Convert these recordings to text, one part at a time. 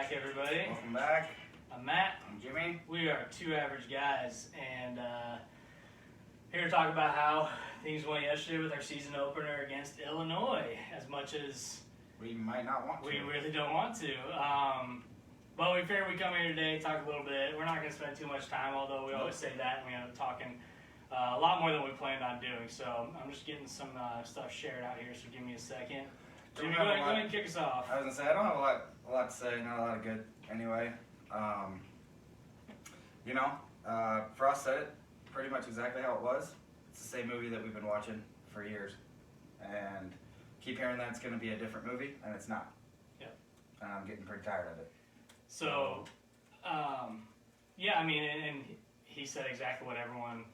back, everybody. Welcome back. I'm Matt. I'm Jimmy. We are two average guys, and here to talk about how things went yesterday with our season opener against Illinois. As much as we might not want to. We really don't want to. But we figured we'd come here today, talk a little bit. We're not going to spend too much time, although we always say that, and we end up talking a lot more than we planned on doing. So I'm just getting some stuff shared out here, so give me a second. Jimmy, go ahead and kick us off. I was going to say, I don't have a lot to say, not a lot of good anyway. Frost said it pretty much exactly how it was. It's the same movie that we've been watching for years. And keep hearing that it's going to be a different movie, and it's not. Yep. And I'm getting pretty tired of it. So, and he said exactly what everyone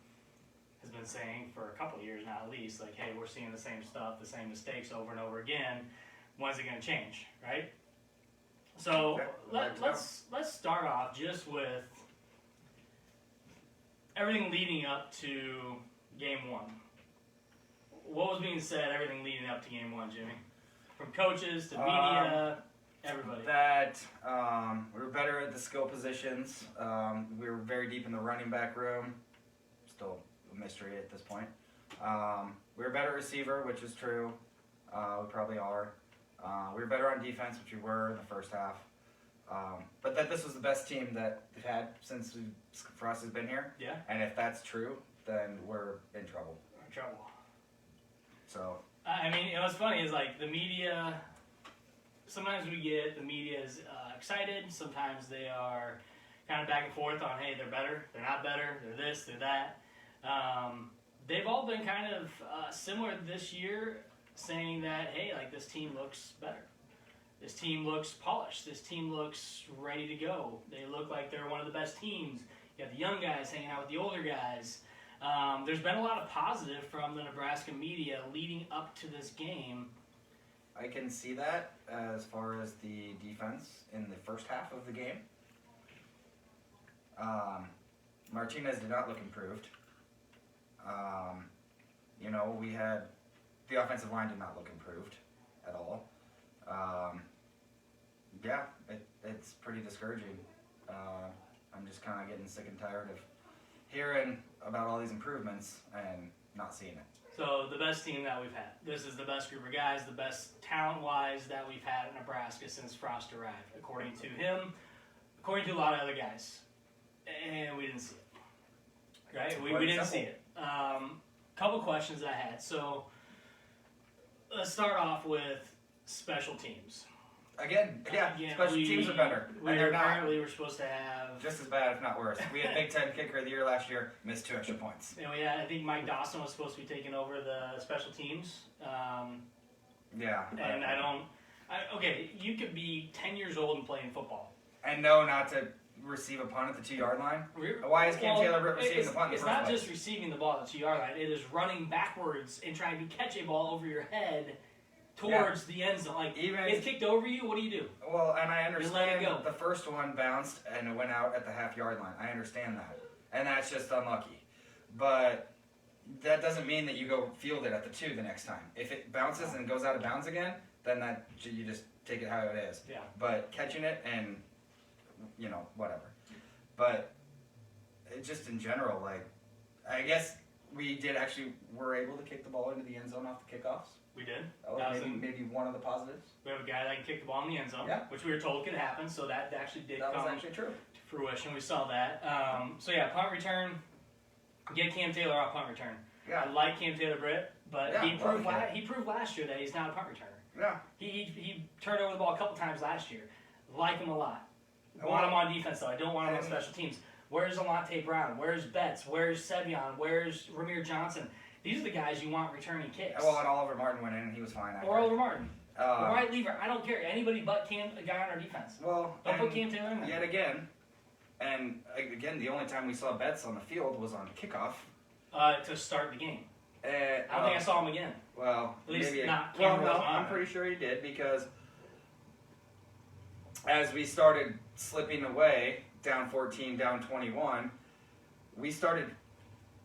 has been saying for a couple of years now, at least. Like, hey, we're seeing the same stuff, the same mistakes over and over again. When's it going to change, right? So let's start off just with everything leading up to Game 1. What was being said, everything leading up to Game 1, Jimmy? From coaches to media, everybody. That we were better at the skill positions. We were very deep in the running back room. Still a mystery at this point. We were better at receiver, which is true. We probably are. We were better on defense, which we were in the first half. But that this was the best team that we've had since Frost has been here. Yeah. And if that's true, then we're in trouble. We're in trouble. So. What's funny is like the media. Sometimes we get the media is excited. Sometimes they are kind of back and forth on, hey, they're better, they're not better, they're this, they're that. They've all been kind of similar this year, saying that, hey, like this team looks better. This team looks polished. This team looks ready to go. They look like they're one of the best teams. You got the young guys hanging out with the older guys. There's been a lot of positive from the Nebraska media leading up to this game. I can see that as far as the defense in the first half of the game. Martinez did not look improved. We had the offensive line did not look improved at all. It's pretty discouraging. I'm just kind of getting sick and tired of hearing about all these improvements and not seeing it. So the best team that we've had. This is the best group of guys, the best talent-wise that we've had in Nebraska since Frost arrived, according to him, according to a lot of other guys. And we didn't see it. Right? We didn't see it. Couple questions I had. So let's start off with special teams. Again, special teams are better. And they're not. Apparently we're supposed to have... Just as bad, if not worse. We had Big Ten Kicker of the Year last year, missed 2 extra points. And I think Mike Dawson was supposed to be taking over the special teams. Okay, you could be 10 years old and playing football. And know not to receive a punt at the 2-yard line? Why is Cam Taylor receiving the punt in the first place? It's not just receiving the ball at the 2-yard line. It is running backwards and trying to catch a ball over your head towards the end zone. Like, it's kicked over you, what do you do? Well, and I understand let it go. The first one bounced and it went out at the half-yard line. I understand that. And that's just unlucky. But that doesn't mean that you go field it at the 2 the next time. If it bounces and goes out of bounds again, then you just take it how it is. Yeah. But catching it and, whatever. But just in general, I guess we were able to kick the ball into the end zone off the kickoffs. We did. Maybe one of the positives. We have a guy that can kick the ball in the end zone, which we were told could happen, so that actually did come true. to fruition. We saw that. Punt return, get Cam Taylor off punt return. Yeah. I like Cam Taylor Britt, but he proved last year that he's not a punt returner. Yeah. He turned over the ball a couple times last year. Like him a lot. I want him on defense, though. I don't want him on special teams. Where's Alante Brown? Where's Betts? Where's Sevion? Where's Ramir Johnson? These are the guys you want returning kicks. Well, and Oliver Martin went in, and he was fine. Or Oliver Martin. Right lever. I don't care. Anybody but a guy on our defense. Well, don't put Cam Taylor in there. Yet again, the only time we saw Betts on the field was on kickoff. To start the game. I don't think I saw him again. Well, at least maybe not. I'm pretty sure he did, because as we started slipping away, down 14, down 21, we started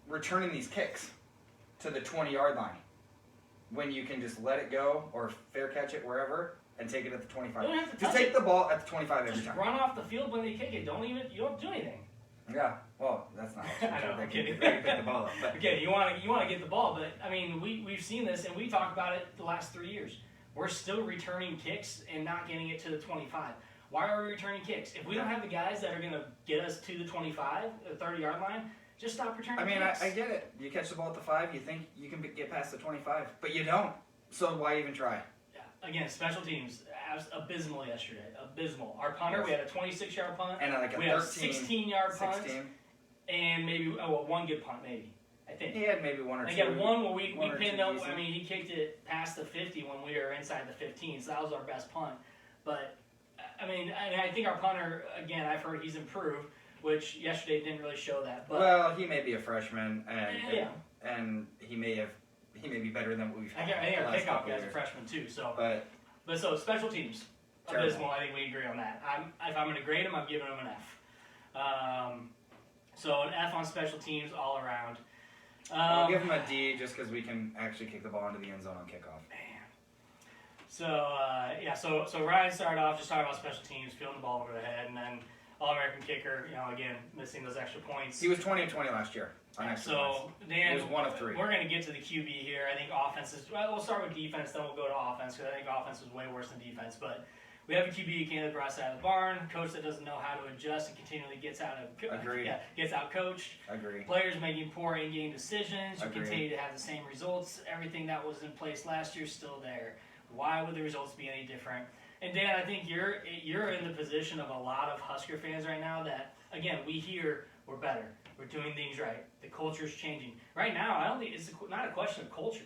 returning these kicks to the 20-yard line when you can just let it go or fair catch it wherever and take it at the 25. You don't have to Just touch take it. the ball at the 25 every Just time. run off the field when they kick it. You don't do anything. Yeah, well, that's not I know, they I'm can kidding. pick the ball up. But Okay, you want to get the ball, but I mean, we've seen this and we talked about it the last 3 years. We're still returning kicks and not getting it to the 25. Why are we returning kicks? If we don't have the guys that are going to get us to the 25, the 30-yard line, just stop returning kicks. I get it. You catch the ball at the 5, you think you can get past the 25, but you don't. So why even try? Yeah. Again, special teams, abysmal yesterday. Abysmal. Our punter, we had a 26-yard punt. And like we had a 16-yard punt. 16. And maybe, one good punt, maybe. I think. He had maybe one or two. He had one where we pinned up. Easy. I mean, he kicked it past the 50 when we were inside the 15, so that was our best punt. But, I mean, and I think our punter, again, I've heard he's improved, which yesterday didn't really show that. But, well, he may be a freshman, and yeah. and he may be better than what we've had. I think our last kickoff couple guy's a years. freshman too. So, But so special teams, terrible. abysmal. I think we agree on that. If I'm going to grade him, I'm giving him an F. So an F on special teams all around. I'll give him a D just because we can actually kick the ball into the end zone on kickoff. Man. So so Ryan started off just talking about special teams, fielding the ball over the head, and then All-American kicker. Again missing those extra points. He was 20 of 20 last year. On extra points. Dan, he was 1 of 3. We're going to get to the QB here. I think offense is. Well, we'll start with defense, then we'll go to offense because I think offense was way worse than defense. But we have a QB candidate brought out of the barn, coach that doesn't know how to adjust and continually gets out coached. Agree. Players making poor in-game decisions. You Agreed. continue to have the same results. Everything that was in place last year is still there. Why would the results be any different? And Dan, I think you're in the position of a lot of Husker fans right now that, again, we hear we're better. We're doing things right. The culture's changing. Right now, I don't think it's not a question of culture.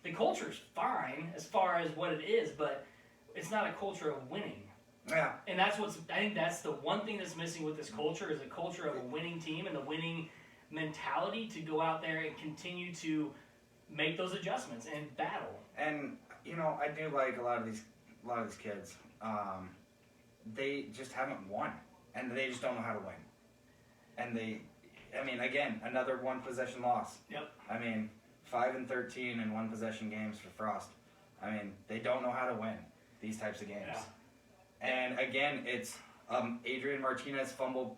The culture's fine as far as what it is, but it's not a culture of winning. Yeah. And I think that's the one thing that's missing with this culture is a culture of a winning team and the winning mentality to go out there and continue to make those adjustments and battle. And I do like a lot of these kids. They just haven't won, and they just don't know how to win. And again, another one possession loss. Yep. 5-13 in one possession games for Frost. They don't know how to win these types of games. Yeah. And again, it's Adrian Martinez fumble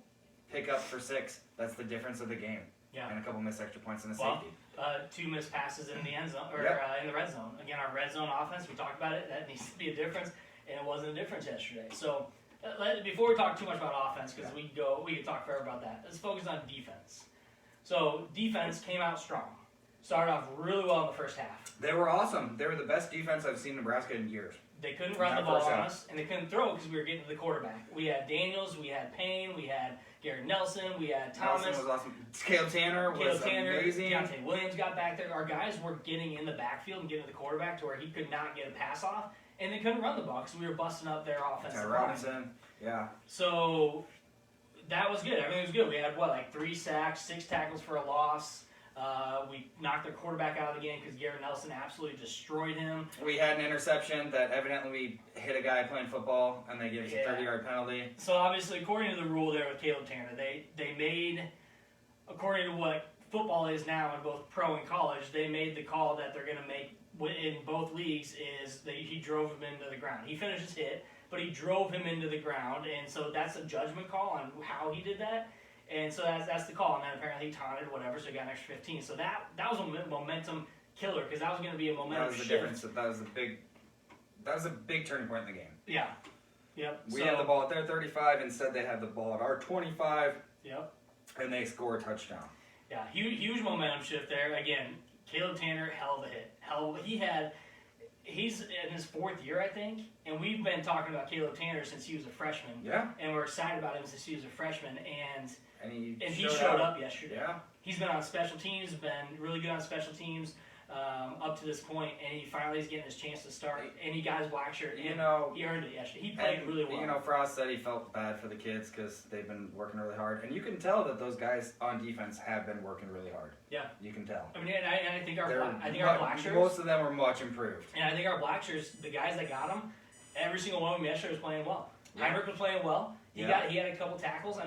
pickup for 6. That's the difference of the game. Yeah. And a couple missed extra points in the Well, safety. 2 missed passes in the end zone or in the red zone. Again, our red zone offense, we talked about it. That needs to be a difference, and it wasn't a difference yesterday. So before we talk too much about offense, because we could talk forever about that. Let's focus on defense. So defense came out strong. Started off really well in the first half. They were awesome. They were the best defense I've seen Nebraska in years. They couldn't run the ball on us, and they couldn't throw because we were getting to the quarterback. We had Daniels, we had Payne, we had Garrett Nelson, we had Thomas. Nelson was awesome. Caleb Tanner was amazing. Deontay Williams got back there. Our guys were getting in the backfield and getting to the quarterback to where he could not get a pass off, and they couldn't run the ball because we were busting up their offensive line. Robinson, yeah. So that was good. Everything was good. We had, 3 sacks, 6 tackles for a loss. We knocked their quarterback out of the game because Garrett Nelson absolutely destroyed him. We had an interception that evidently we hit a guy playing football, and they gave us a 30-yard penalty. So obviously, according to the rule there with Caleb Tanner, they made, according to what football is now in both pro and college, they made the call that they're going to make in both leagues is that he drove him into the ground. He finished his hit, but he drove him into the ground, and so that's a judgment call on how he did that. And so that's the call, and then apparently he taunted, whatever, so he got an extra 15. So that was a momentum killer, because that was going to be a momentum shift. That was the difference. That was a big turning point in the game. Yeah. Yep. We had the ball at their 35, instead they had the ball at our 25. Yep. And they score a touchdown. Yeah, huge momentum shift there. Again, Caleb Tanner, hell of a hit. He's in his 4th year, I think, and we've been talking about Caleb Tanner since he was a freshman. Yeah. And we're excited about him since he was a freshman, and he showed up yesterday. Yeah. He's been on special teams, been really good on special teams up to this point, and he finally is getting his chance to start. And he got his black shirt. He earned it yesterday. He played really well. Frost said he felt bad for the kids because they've been working really hard, and you can tell that those guys on defense have been working really hard. Yeah. You can tell. And I think our black shirts. Most of them were much improved. And I think our black shirts, the guys that got them, every single one of them yesterday was playing well. Yeah. Heinrich was playing well. He had a couple tackles.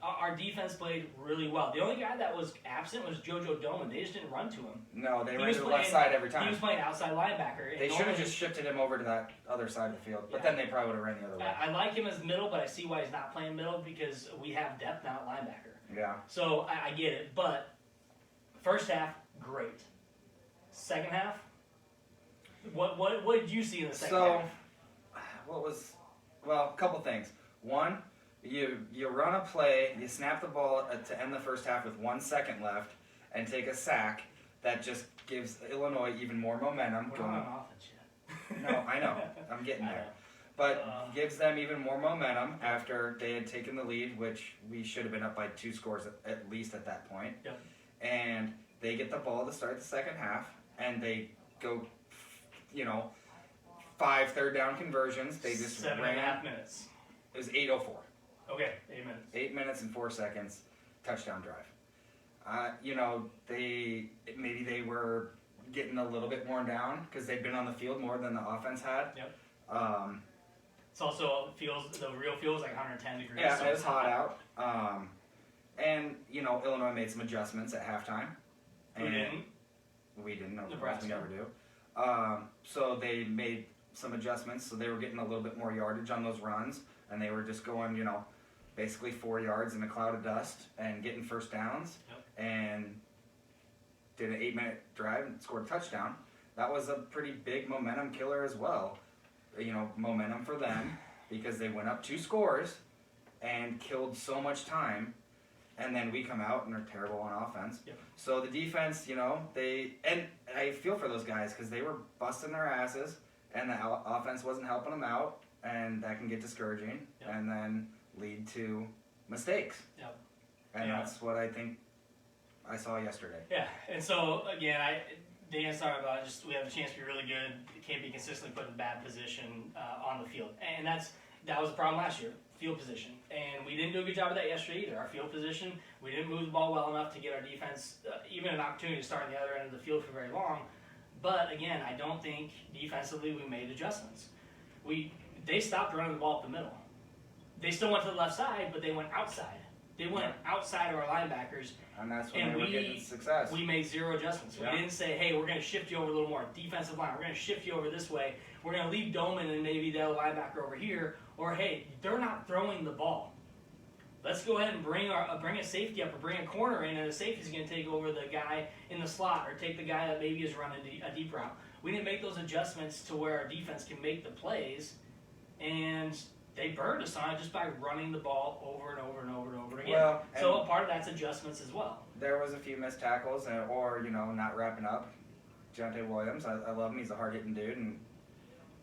our defense played really well. The only guy that was absent was JoJo Doman. They just didn't run to him. No, they He ran was to the playing- left side every He time. was playing outside linebacker. and They should have normally- just shifted him over to that other side of the field, but Yeah. then they probably would have ran the other way. I like him as middle, but I see why he's not playing middle because we have depth now at linebacker. Yeah. So I get it. But first half, great. Second half, what did you see in the second So, half? a couple things. One, you run a play, you snap the ball to end the first half with 1 second left, and take a sack that just gives Illinois even more momentum. We're not on offense yet. No, I know. I'm getting I there. know. But gives them even more momentum after they had taken the lead, which we should have been up by 2 scores at least at that point. Yep. And they get the ball to start the second half, and they go, 5 third-down conversions. They just 7.5 minutes. It was 8:04. Okay, 8 minutes. 8 minutes and 4 seconds, touchdown drive. Maybe they were getting a little bit worn down because they'd been on the field more than the offense had. Yep. Um, It's also the real field is like 110 degrees. yeah, so it was it's hot out. And Illinois made some adjustments at halftime. Who And didn't? We didn't. Of course, Nebraska. we never do. So they made some adjustments, so they were getting a little bit more yardage on those runs, and they were just going, basically 4 yards in a cloud of dust and getting first downs. Yep. And did an 8-minute drive and scored a touchdown. That was a pretty big momentum killer as well. Momentum for them because they went up 2 scores and killed so much time, and then we come out and are terrible on offense. Yep. So the defense, and I feel for those guys because they were busting their asses, and the offense wasn't helping them out, and that can get discouraging, Yep. and then lead to mistakes. Yep. And Yeah. that's what I think I saw yesterday. Yeah, and so again, Dan's talking about just we have a chance to be really good. It can't be consistently put in bad position on the field, and that was the problem last year, field position. And we didn't do a good job of that yesterday either. Our field position, we didn't move the ball well enough to get our defense even an opportunity to start on the other end of the field for very long. But again, I don't think defensively we made adjustments. They stopped running the ball up the middle. They still went to the left side, but they went outside. They went outside of our linebackers. And that's when they were getting success. We made 0 adjustments. Yeah. We didn't say, hey, we're going to shift you over a little more. Defensive line, we're going to shift you over this way. We're going to leave Doman and maybe the other linebacker over here. Or, hey, they're not throwing the ball. Let's go ahead and bring a safety up or bring a corner in, and the safety's going to take over the guy in the slot or take the guy that maybe is running a deep route. We didn't make those adjustments to where our defense can make the plays, and they burned us on it just by running the ball over and over and over and over again. Well, so a part of that's adjustments as well. There was a few missed tackles or not wrapping up. Jonte Williams, I love him. He's a hard-hitting dude, and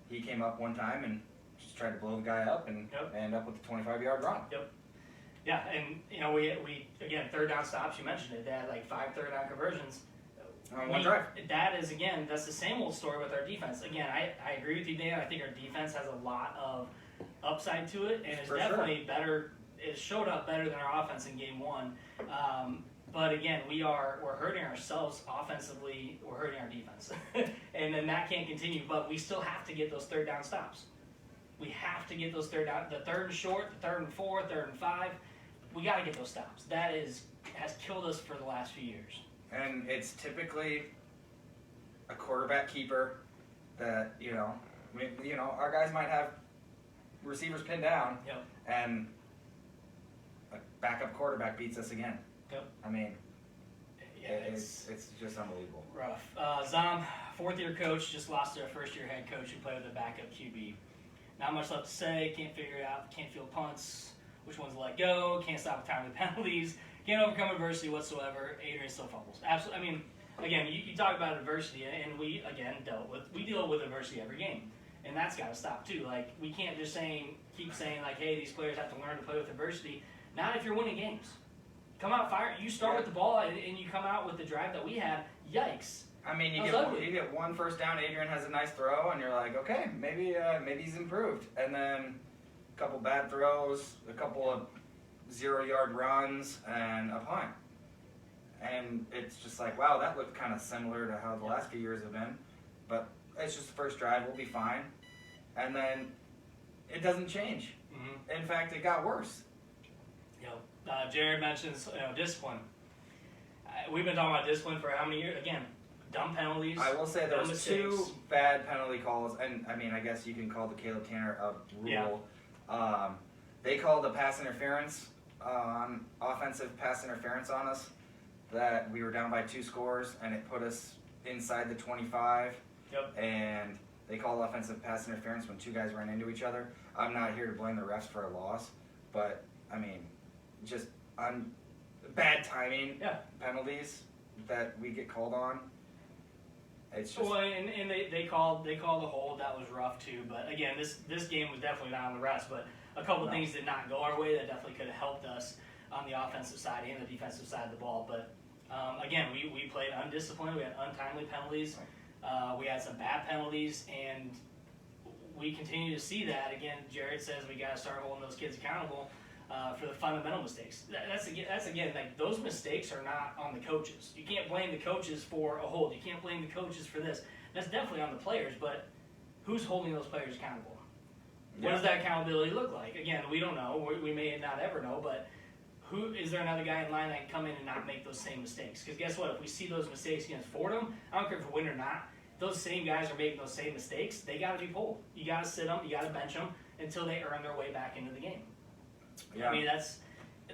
he came up one time and just tried to blow the guy up and end up with a 25-yard run. Yep. Yeah, and we again, third down stops. You mentioned it. They had like 5 third down conversions. On one drive. That's the same old story with our defense. Again, I agree with you, Dan. I think our defense has a lot of upside to it, and it's definitely better. It showed up better than our offense in game 1. But again, we're hurting ourselves offensively. We're hurting our defense, and then that can't continue. But we still have to get those third down stops. We have to get those third down. The third and short, the 3rd and 4, 3rd and 5. We got to get those stops. That has killed us for the last few years. And it's typically a quarterback keeper that our guys might have receivers pinned down, and a backup quarterback beats us again. Yep. I mean, yeah, it's just unbelievable. Rough. Zom, 4th-year coach, just lost their 1st-year head coach who played with a backup QB. Not much left to say. Can't figure it out. Can't field punts. Which ones to let go. Can't stop the timely penalties. Can't overcome adversity whatsoever. Adrian still fumbles. Absolutely. I mean, again, you talk about adversity, and we deal with adversity every game, and that's got to stop too. Like, we can't just keep saying like, hey, these players have to learn to play with adversity. Not if you're winning games. Come out fire. You start with the ball, and you come out with the drive that we had. Yikes. I mean, you get 1 first down. Adrian has a nice throw, and you're like, okay, maybe he's improved. And then a couple bad throws, a couple of 0-yard runs, and a punt. And it's just like, wow, that looked kind of similar to how the last few years have been. But it's just the first drive. We'll be fine. And then it doesn't change. Mm-hmm. In fact, it got worse. Yep. Jared mentions discipline. We've been talking about discipline for how many years? Again, dumb penalties. I will say there dumb was mistakes. 2 bad penalty calls, and I mean, I guess you can call the Caleb Tanner a rule. Yeah. They called a pass interference, offensive pass interference on us, that we were down by 2 scores, and it put us inside the 25. Yep. And they called offensive pass interference when 2 guys ran into each other. I'm not here to blame the refs for a loss, but I mean, just on bad timing penalties that we get called on. It's just Well, and they called the hold. That was rough too. But again, this game was definitely not on the refs. But a couple of things did not go our way that definitely could have helped us on the offensive side and the defensive side of the ball. But again, we played undisciplined. We had untimely penalties. We had some bad penalties, and we continue to see that. Again, Jared says we got to start holding those kids accountable for the fundamental mistakes. That's again, like, those mistakes are not on the coaches. You can't blame the coaches for a hold. You can't blame the coaches for this. That's definitely on the players, but who's holding those players accountable? What does that accountability look like? Again, we don't know. We may not ever know, but who is there another guy in line that can come in and not make those same mistakes? Because guess what? If we see those mistakes against Fordham, I don't care if we win or not, those same guys are making those same mistakes. They got to be pulled. You got to sit them. You got to bench them until they earn their way back into the game. Yeah. I mean,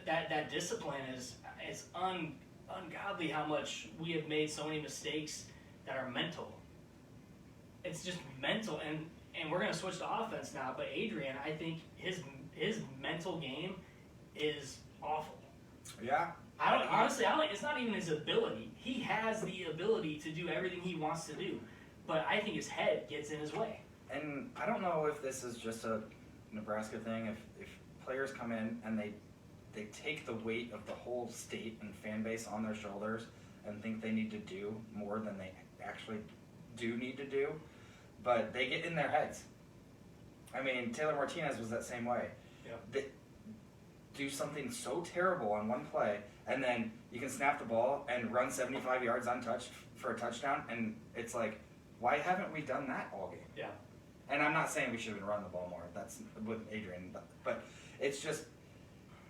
that discipline is ungodly how much we have made so many mistakes that are mental. It's just mental, and we're going to switch to offense now. But Adrian, I think his mental game is awful. Yeah. Honestly, it's not even his ability. He has the ability to do everything he wants to do, but I think his head gets in his way. And I don't know if this is just a Nebraska thing. If players come in and they take the weight of the whole state and fan base on their shoulders and think they need to do more than they actually do need to do, but they get in their heads. I mean, Taylor Martinez was that same way. Yeah. They do something so terrible on one play, and then you can snap the ball and run 75 yards untouched for a touchdown, and it's like, why haven't we done that all game? Yeah. And I'm not saying we should have run the ball more. That's with Adrian, but it's just,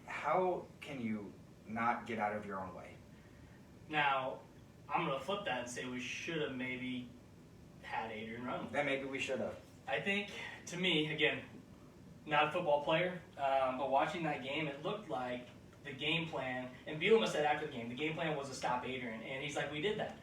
how can you not get out of your own way? Now, I'm going to flip that and say we should have maybe had Adrian run. Then maybe we should have. I think, to me, again, not a football player, but watching that game, it looked like the game plan, and Bielema said after the game, the game plan was to stop Adrian, and he's like, we did that.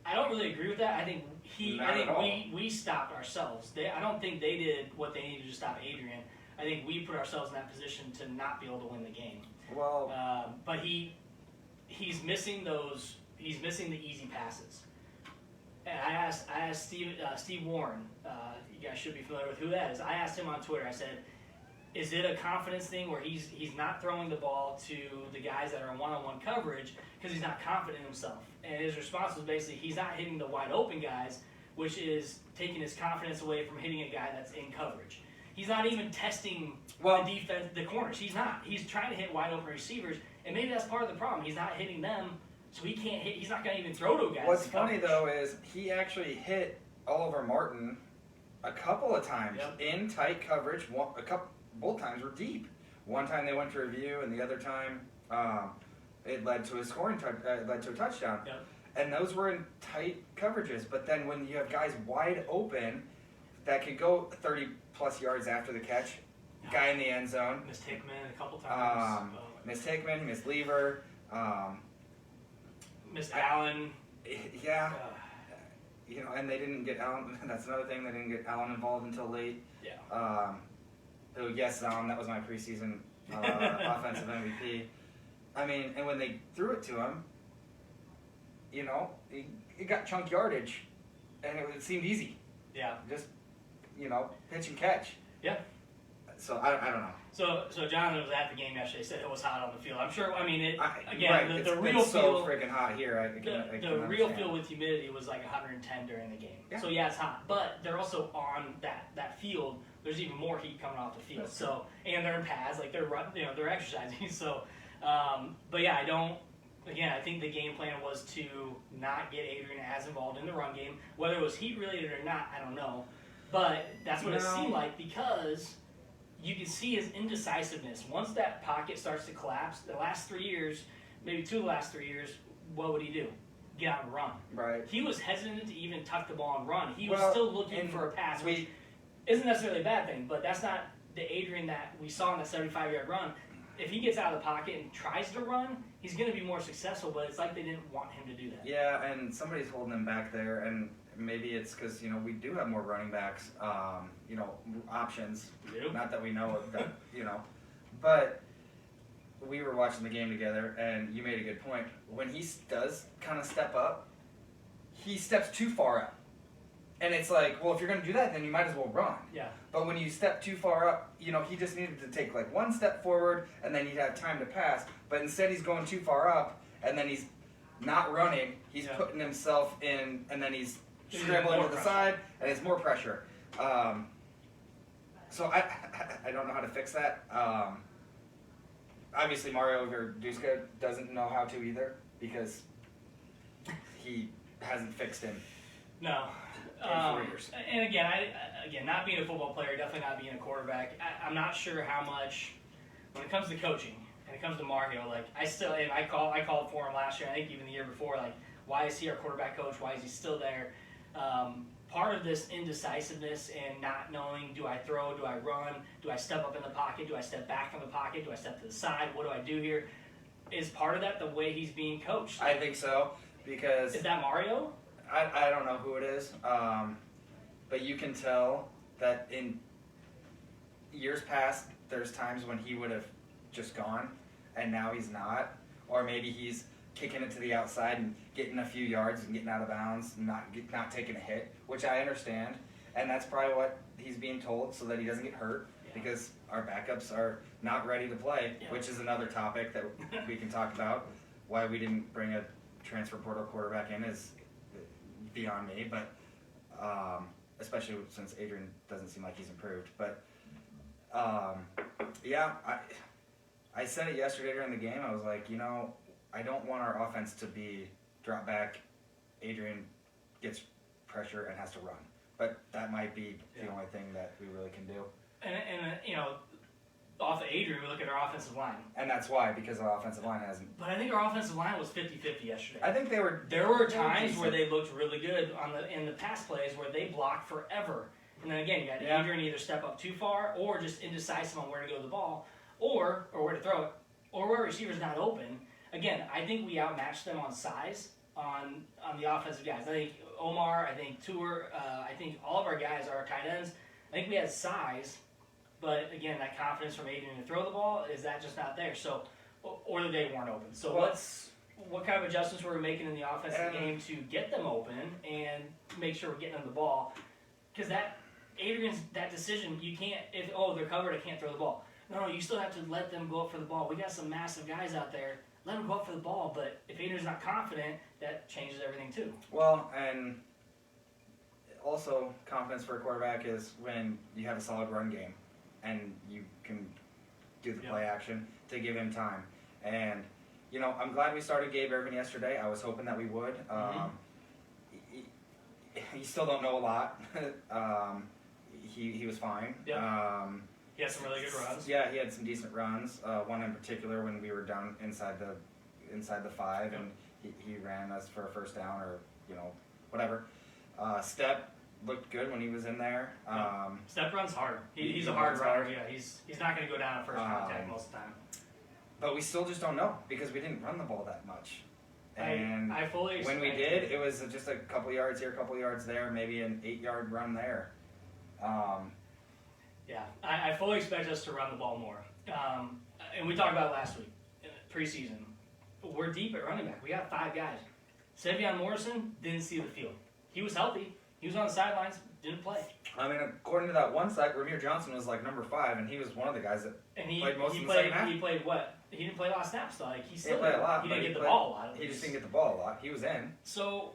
I don't really agree with that. I think we stopped ourselves. I don't think they did what they needed to stop Adrian. I think we put ourselves in that position to not be able to win the game. Well, but he's missing those. He's missing the easy passes. And I asked Steve Warren. You guys should be familiar with who that is. I asked him on Twitter. I said, is it a confidence thing where he's not throwing the ball to the guys that are in one-on-one coverage because he's not confident in himself? And his response was basically he's not hitting the wide open guys, which is taking his confidence away from hitting a guy that's in coverage. He's not even testing the defense, the corners. He's not. He's trying to hit wide open receivers, and maybe that's part of the problem. He's not hitting them, so he can't hit. He's not going to even throw to guys. What's funny though is he actually hit Oliver Martin a couple of times in tight coverage. Both times were deep. One time they went to review, and the other time it led to a scoring led to a touchdown. Yep. And those were in tight coverages. But then when you have guys wide open that could go 30-plus yards after the catch, guy in the end zone. Missed Hickman a couple times. Missed Hickman, missed Lever. Missed Allen. Yeah. You know, and they didn't get Allen. That's another thing. They didn't get Allen involved until late. Yeah. Yes, that was my preseason offensive MVP. I mean, and when they threw it to him, you know, it got chunk yardage, and it seemed easy. Yeah. Just, you know, pitch and catch. Yeah. So I don't know. So Jonathan was at the game yesterday. Said it was hot on the field. I'm sure. I mean, the real real so feel. Freaking hot here. The real feel with humidity was like 110 during the game. Yeah. So yeah, it's hot. But they're also on that field. There's even more heat coming off the field. So and they're in pads, like they're exercising. So, but yeah, I think the game plan was to not get Adrian as involved in the run game. Whether it was heat related or not, I don't know. But that's what it seemed like because you can see his indecisiveness. Once that pocket starts to collapse, the last 3 years, maybe 2 of the last 3 years, what would he do? Get out and run. Right. He was hesitant to even tuck the ball and run. He was Well, still looking for a pass, which isn't necessarily a bad thing, but that's not the Adrian that we saw in that 75-yard run. If he gets out of the pocket and tries to run, he's going to be more successful, but it's like they didn't want him to do that. Yeah, and somebody's holding him back there, and maybe it's because, you know, we do have more running backs, you know, options. We do. Not that we know of that, you know. But we were watching the game together, and you made a good point. When he does kind of step up, he steps too far up. And it's like, well, if you're going to do that, then you might as well run. Yeah. But when you step too far up, you know, he just needed to take like one step forward, and then he'd have time to pass. But instead he's going too far up, and then he's not running. He's putting himself in, and then he's scrambling to the side, and it's more pressure. So I don't know how to fix that. Obviously, Mario Verduska doesn't know how to either, because he hasn't fixed him. No. In 4 years. And again, not being a football player, definitely not being a quarterback, I'm not sure how much, when it comes to coaching, and it comes to Mario, like, I called for him last year, I think even the year before, like, why is he our quarterback coach? Why is he still there? Part of this indecisiveness and not knowing, do I throw, do I run, do I step up in the pocket, do I step back from the pocket, do I step to the side, what do I do here? Is part of that the way he's being coached? I think so, because... Is that Mario? I don't know who it is, but you can tell that in years past, there's times when he would have just gone, and now he's not. Or maybe he's kicking it to the outside and getting a few yards and getting out of bounds, and not taking a hit, which I understand. And that's probably what he's being told so that he doesn't get hurt, because our backups are not ready to play, which is another topic that we can talk about. Why we didn't bring a transfer portal quarterback in is beyond me, but especially since Adrian doesn't seem like he's improved. But yeah, I said it yesterday during the game. I was like, you know, I don't want our offense to be drop back, Adrian gets pressure and has to run. But that might be the only thing that we really can do. And you know, off of Adrian, we look at our offensive line. And that's why, because our offensive line hasn't... But I think our offensive line was 50-50 yesterday. I think they were... There were times where they looked really good in the pass plays where they blocked forever. And then again, you had Adrian either step up too far or just indecisive on where to go with the ball or where to throw it, or where receiver's not open. Again, I think we outmatched them on size on the offensive guys. I think Omar, I think Tour, I think all of our guys are tight ends. I think we had size. But again, that confidence from Adrian to throw the ball, is that just not there? So, or that they weren't open. So what kind of adjustments were we making in the offensive game to get them open and make sure we're getting them the ball? Because Adrian's decision, you can't, they're covered, I can't throw the ball. No, you still have to let them go up for the ball. We got some massive guys out there. Let them go up for the ball. But if Adrian's not confident, that changes everything too. Well, and also confidence for a quarterback is when you have a solid run game. And you can do the play action to give him time. And, you know, I'm glad we started Gabe Irvin yesterday. I was hoping that we would. You still don't know a lot. He was fine. Yep. He had some really good runs. Yeah, he had some decent runs. One in particular when we were down inside the 5, and he ran us for a first down or, you know, whatever. Step looked good when he was in there. Step runs hard. He's a hard runner. Yeah, he's not going to go down at first contact most of the time. But we still just don't know because we didn't run the ball that much. And I fully when we did, it was just a couple yards here, a couple yards there, maybe an 8-yard run there. Yeah, I fully expect us to run the ball more. And we talked about it last week, preseason. We're deep at running back. We got 5 guys. Sevion Morrison didn't see the field. He was healthy. He was on the sidelines, didn't play. I mean, according to that one site, Ramir Johnson was like number 5, and he was one of the guys that played most of the second half. He played what? He didn't play a lot of snaps, though. Like, he didn't play a lot. He didn't get the ball a lot. He just didn't get the ball a lot. He was in. So...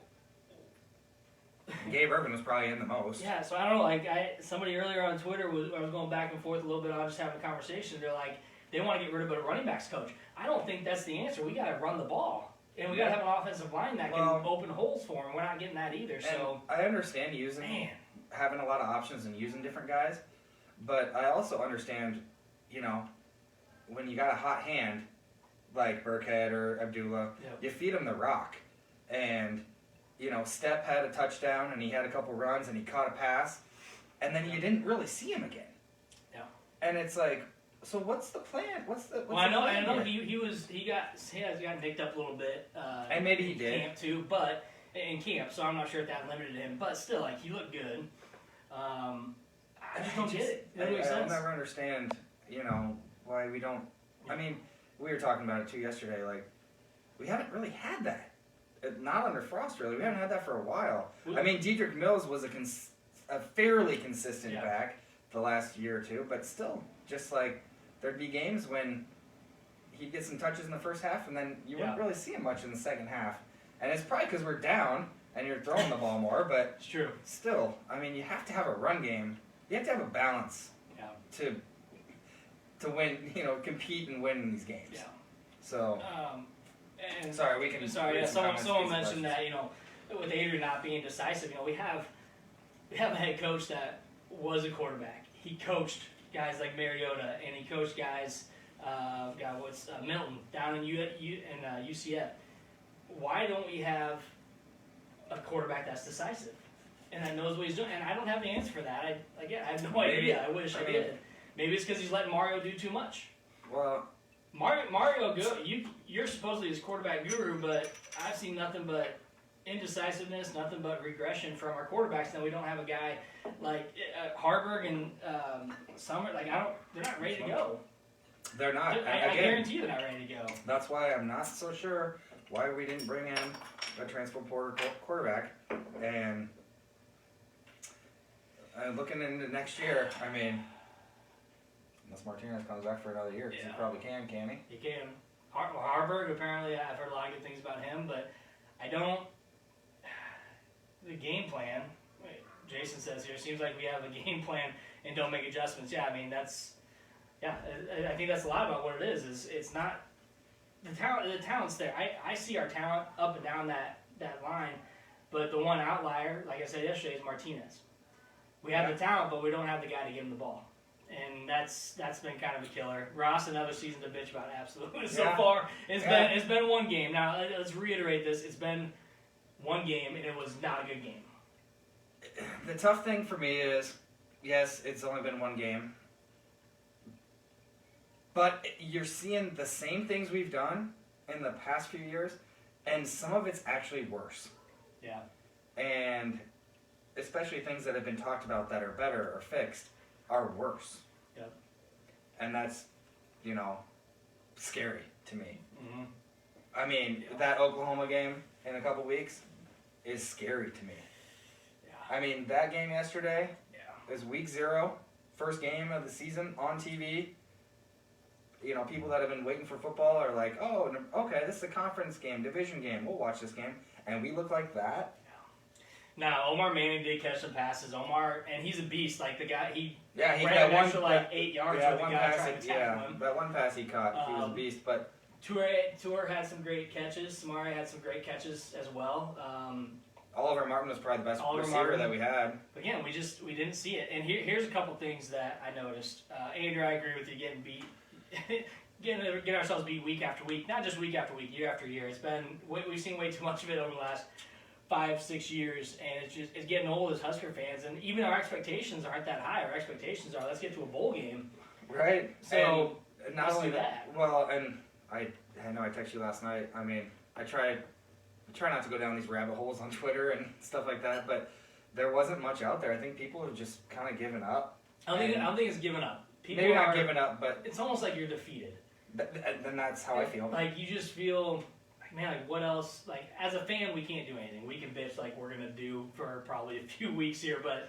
Gabe Irvin was probably in the most. Yeah, so I don't know. Like, somebody earlier on Twitter I was going back and forth a little bit on just having a conversation. They're like, they want to get rid of a running backs coach. I don't think that's the answer. We got to run the ball. And we got to have an offensive line that can open holes for him. We're not getting that either. So I understand having a lot of options and using different guys, But I also understand, when you got a hot hand like Burkhead or Abdullah, you feed him the rock. And, Stepp had a touchdown and he had a couple runs and he caught a pass. And then you didn't really see him again. Yeah. And it's like, so what's the plan? What's the I know here? he got nicked up a little bit. And maybe he did. Camp too, but in camp, so I'm not sure if that limited him. But still, like, he looked good. I just don't get it. It doesn't make sense. I'll never understand, why we don't. I mean, we were talking about it too yesterday. Like, we haven't really had that. Not under Frost, really. We haven't had that for a while. I mean, Dedrick Mills was a fairly consistent back the last year or two, but still, just like there'd be games when he'd get some touches in the first half, and then you wouldn't really see him much in the second half. And it's probably because we're down and you're throwing the ball more, but it's true. Still, I mean, you have to have a run game. You have to have a balance to win, compete and win in these games. Yeah. So. And sorry, we can. Sorry, yeah, someone mentioned that with Adrian not being decisive, we have a head coach that was a quarterback. He coached guys like Mariota, and he coached guys, Milton down in UCF. Why don't we have a quarterback that's decisive and that knows what he's doing? And I don't have the answer for that. I have no idea. I wish I did. Maybe it's because he's letting Mario do too much. Well. Mario, you're supposedly his quarterback guru, but I've seen nothing but indecisiveness, nothing but regression from our quarterbacks. Now we don't have a guy like Harburg and Summer. Like they're not ready to go. They're not. I guarantee you they're not ready to go. That's why I'm not so sure why we didn't bring in a transfer portal quarterback. And looking into next year, I mean. Unless Martinez comes back for another year, because he probably can he? He can. Harburg, apparently, I've heard a lot of good things about him, but I don't. The game plan, Jason says here, seems like we have a game plan and don't make adjustments. Yeah, I mean, I think that's a lot about what it is it's not. The talent's there. I see our talent up and down that line, but the one outlier, like I said yesterday, is Martinez. We have the talent, but we don't have the guy to give him the ball. And that's been kind of a killer. Ross, another season to bitch about absolutely. So far, it's been one game. Now let's reiterate this: it's been one game, and it was not a good game. The tough thing for me is, yes, it's only been one game, but you're seeing the same things we've done in the past few years, and some of it's actually worse. Yeah. And especially things that have been talked about that are better or fixed. Are worse. Yep. And that's, scary to me. Mm-hmm. I mean, that Oklahoma game in a couple weeks is scary to me. Yeah. I mean, that game yesterday is week 0, first game of the season on TV. People that have been waiting for football are like, oh, okay, this is a conference game, division game. We'll watch this game. And we look like that. Now, Omar Manning did catch some passes. And he's a beast. Like, the guy, he ran an extra, 8 yards with the guy trying to tackle him. That one pass he caught, he was a beast. But Tour had some great catches. Samari had some great catches as well. Oliver Martin was probably the best receiver that we had. But again, we didn't see it. And here's a couple things that I noticed. Andrew, I agree with you, getting beat. Getting ourselves beat week after week. Not just week after week, year after year. We've seen way too much of it over the last 5-6 years, and it's getting old as Husker fans, and even our expectations aren't that high. Our expectations are, let's get to a bowl game. Right. So and not only that. Well, and I know I texted you last night. I mean, I try not to go down these rabbit holes on Twitter and stuff like that, but there wasn't much out there. I think people have just kind of given up. I don't think it's given up. People maybe not given up, but it's almost like you're defeated. Then that's how I feel. Like, you just feel. Man, like, what else? Like, as a fan, we can't do anything. We can bitch like we're gonna do for probably a few weeks here, but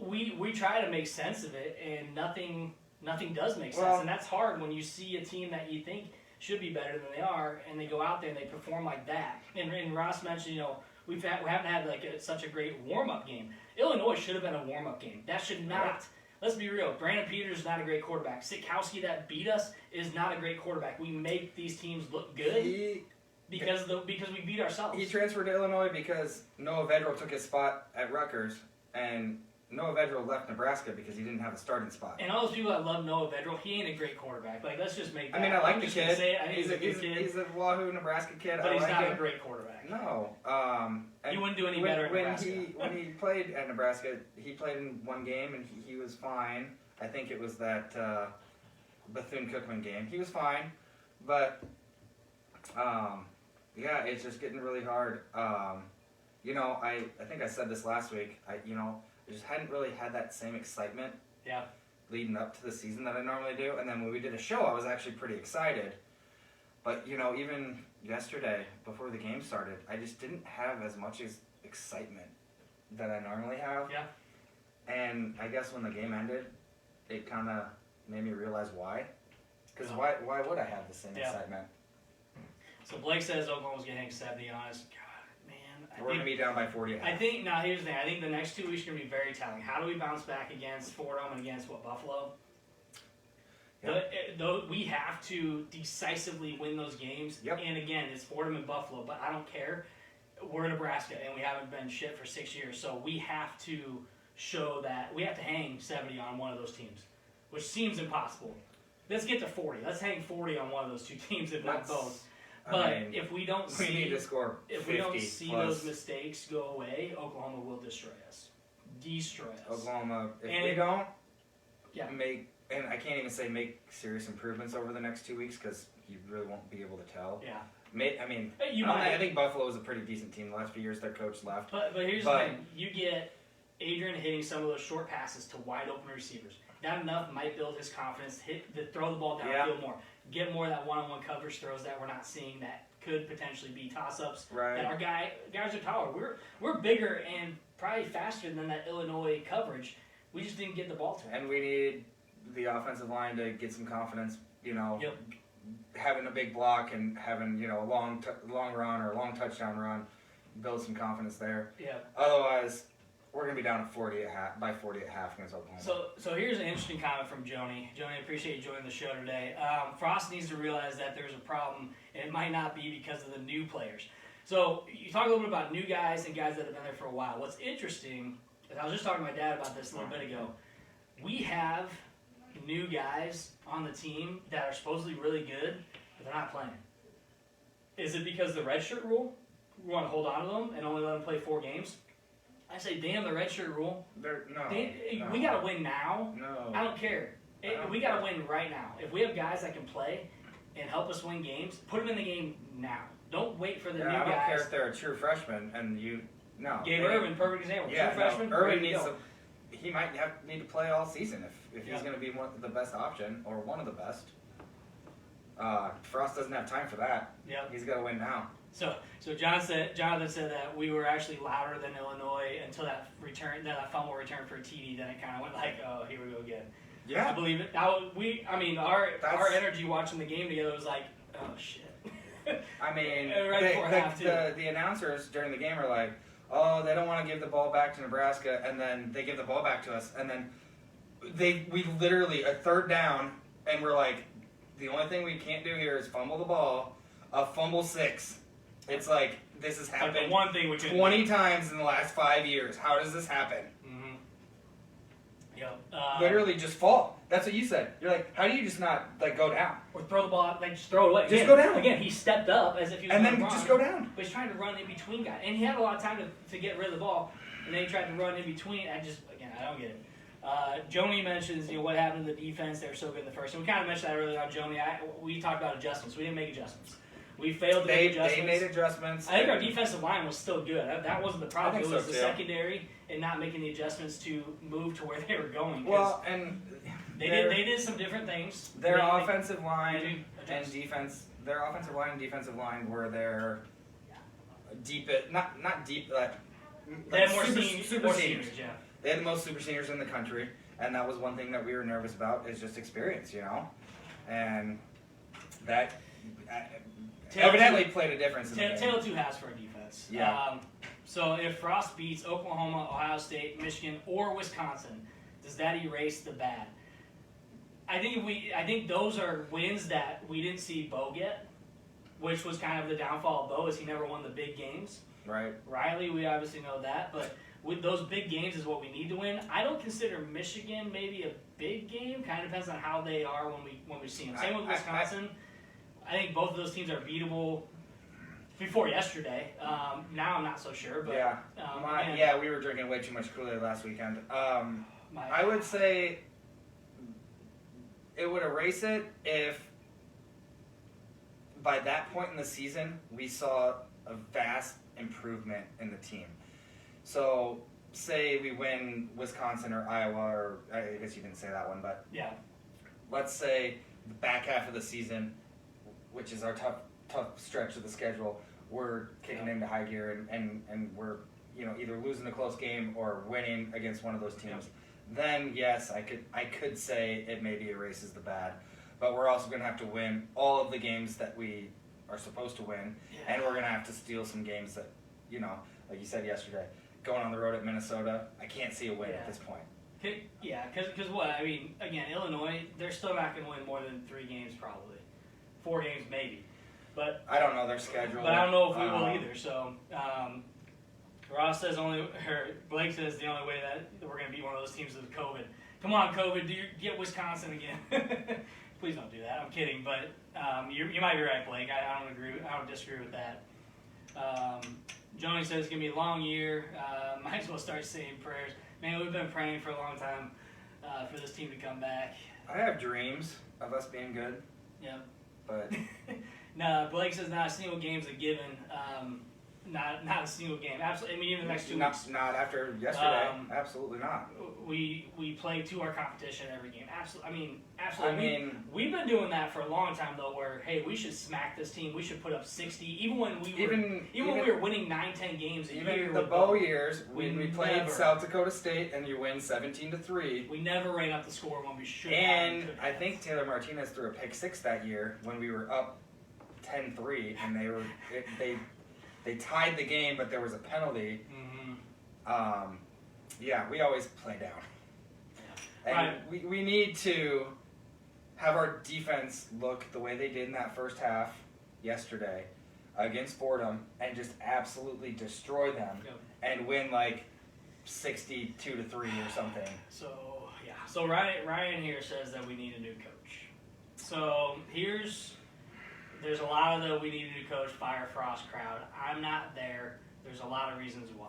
we try to make sense of it, and nothing does make sense, and that's hard when you see a team that you think should be better than they are, and they go out there and they perform like that. And Ross mentioned, we haven't had such a great warm-up game. Illinois should have been a warm-up game. That should not. Yeah. Let's be real. Brandon Peters is not a great quarterback. Sikowski that beat us is not a great quarterback. We make these teams look good because we beat ourselves. He transferred to Illinois because Noah Vedral took his spot at Rutgers, and Noah Vedral left Nebraska because he didn't have a starting spot. And all those people that love Noah Vedral, he ain't a great quarterback. Like, let's just make that. I mean, I like I'm the just gonna kid. say it. I think he's a good kid. He's a Wahoo, Nebraska kid. But he's not him. a great quarterback. No. He wouldn't do any better at Nebraska. When he played at Nebraska, he played in one game and he was fine. I think it was that Bethune-Cookman game. He was fine. But, yeah, it's just getting really hard. You know, I think I said this last week. I just hadn't really had that same excitement leading up to the season that I normally do. And then when we did a show, I was actually pretty excited. But, you know, even yesterday, before the game started, I just didn't have as much excitement that I normally have. Yeah. And I guess when the game ended, it kind of made me realize why. Because Yeah. why would I have the same excitement? So Blake says Oklahoma's going to hang 70 on us. God, man. We're going to be down by 40 at half. I think, now here's the thing. I think the next 2 weeks are going to be very telling. How do we bounce back against Fordham and against, Buffalo? Yeah. We have to decisively win those games. Yep. And again, it's Fordham and Buffalo, but I don't care. We're Nebraska, and we haven't been shit for 6 years, so we have to show that we have to hang 70 on one of those teams, which seems impossible. Let's get to 40. Let's hang 40 on one of those two teams, if not both. But if we don't we need to score 50 if we don't see plus. those mistakes go away, Oklahoma will destroy us. Destroy us. Oklahoma, if And we don't Yeah. make, and I can't even say make serious improvements over the next 2 weeks because you really won't be able to tell. Yeah. I mean, You might. I think Buffalo was a pretty decent team the last few years. Their coach left. But here's the thing. You get Adrian hitting some of those short passes to wide open receivers. That enough might build his confidence, throw the ball downfield more. Get more of that one-on-one coverage throws that we're not seeing that could potentially be toss-ups. Right. That our guys are taller. We're bigger and probably faster than that Illinois coverage. We just didn't get the ball to him. And we need the offensive line to get some confidence, you know, having a big block and having, you know, a long run or a long touchdown run, build some confidence there. Yeah. Otherwise, we're going to be down at 40 at half, by 40 at half against Oklahoma. So here's an interesting comment from Joni. Joni, I appreciate you joining the show today. Frost needs to realize that there's a problem, and it might not be because of the new players. So you talk a little bit about new guys and guys that have been there for a while. What's interesting, is I was just talking to my dad about this a little bit ago. We have new guys on the team that are supposedly really good, but they're not playing. Is it because of the redshirt rule? We want to hold on to them and only let them play 4 games? I say, damn the redshirt rule. We got to win now. No. I don't care. We got to win right now. If we have guys that can play and help us win games, put them in the game now. Don't wait for the new guys. I don't care if they're a true freshman and Gabe Irvin, perfect example. Yeah, true freshman. Irvin needs to. He might need to play all season if he's going to be the best option or one of the best. Frost doesn't have time for that. Yeah. He's got to win now. So Jonathan said that we were actually louder than Illinois until that fumble return for a TD. Then it kind of went like, oh, here we go again. Yeah. I believe it. Our energy watching the game together was like, oh shit. I mean, the announcers during the game are like, oh, they don't want to give the ball back to Nebraska, and then they give the ball back to us, and then we literally a third down, and we're like, the only thing we can't do here is fumble the ball, a fumble 6. It's like this has happened the one thing we 20 times in the last 5 years. How does this happen? Mm-hmm. Yep. Literally just fall. That's what you said. You're like, how do you just not go down? Or throw the ball out, just throw it away. Just go down. Again, he stepped up as if he was and going then to run. Just go down. But he's trying to run in between guys. And he had a lot of time to get rid of the ball. And then he tried to run in between. I don't get it. Joni mentions, what happened to the defense. They were so good in the first. And we kind of mentioned that earlier on, Joni. We talked about adjustments. We didn't make adjustments. We failed to make adjustments. They made adjustments. I think our defensive line was still good. That wasn't the problem. It was the too. secondary and not making the adjustments to move to where they were going. Well, and they did some different things. Their offensive line and defense. Their offensive line and defensive line were their deep. Not deep. They had more super seniors. Yeah. They had the most super seniors in the country, and that was one thing that we were nervous about. Is just experience, and that. Evidently played a difference in the game. Tale of two halves for our defense. Yeah. So if Frost beats Oklahoma, Ohio State, Michigan, or Wisconsin, does that erase the bad? I think those are wins that we didn't see Bo get, which was kind of the downfall of Bo, is he never won the big games. Right. Riley, we obviously know that, but with those big games is what we need to win. I don't consider Michigan maybe a big game. Kind of depends on how they are when we see them. Same with Wisconsin. I think both of those teams are beatable before yesterday. Now I'm not so sure. But, we were drinking way too much Kool-Aid last weekend. I would say it would erase it if by that point in the season we saw a vast improvement in the team. So say we win Wisconsin or Iowa, or I guess you didn't say that one, but yeah, let's say the back half of the season, which is our tough stretch of the schedule, we're kicking into high gear and we're either losing a close game or winning against one of those teams. Then yes, I could say it maybe erases the bad, but we're also going to have to win all of the games that we are supposed to win, and we're going to have to steal some games that, like you said yesterday, going on the road at Minnesota, I can't see a win at this point. Yeah, because what? I mean, again, Illinois, they're still not going to win more than 3 games probably. 4 games maybe. But I don't know their schedule. But I don't know if we will either. So Ross says Blake says the only way that we're going to beat one of those teams is COVID. Come on, COVID, get Wisconsin again. Please don't do that. I'm kidding, but you might be right, Blake. I don't agree. I don't disagree with that. Johnny says it's going to be a long year. Might as well start saying prayers. Man, we've been praying for a long time for this team to come back. I have dreams of us being good. Yeah. But no, Blake says not a single game's a given. Not a single game. Absolutely. I mean, even the next 2 weeks. Not after yesterday. Absolutely not. We play to our competition every game. Absolutely. Absolutely. We've been doing that for a long time though. Where hey, we should smack this team. We should put up 60. Even when we were winning 9-10 games a year. Even the bowl years, we played South Dakota State and you win 17-3. We never ran up the score when we should. And I think Taylor Martinez threw a pick 6 that year when we were up 10-3, and they tied the game, but there was a penalty. Mm-hmm. We always play down. And right. we need to have our defense look the way they did in that first half yesterday against Fordham and just absolutely destroy them and win like 62-3 or something. So Ryan here says that we need a new coach. So there's a lot of the we need a new coach, fire Frost crowd. I'm not there. There's a lot of reasons why.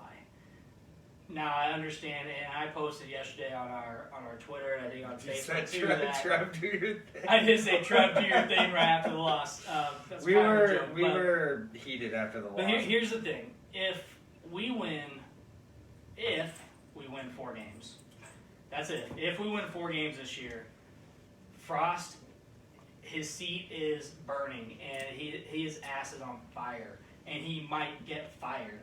Now I understand, and I posted yesterday on our Twitter and I think on Facebook too that Trev, do your thing. I did say Trev, do your thing right after the loss. That's we were heated after the loss. But here's the thing: if we win 4 games, that's it. If we win 4 games this year, Frost, his seat is burning and his ass is on fire, and he might get fired.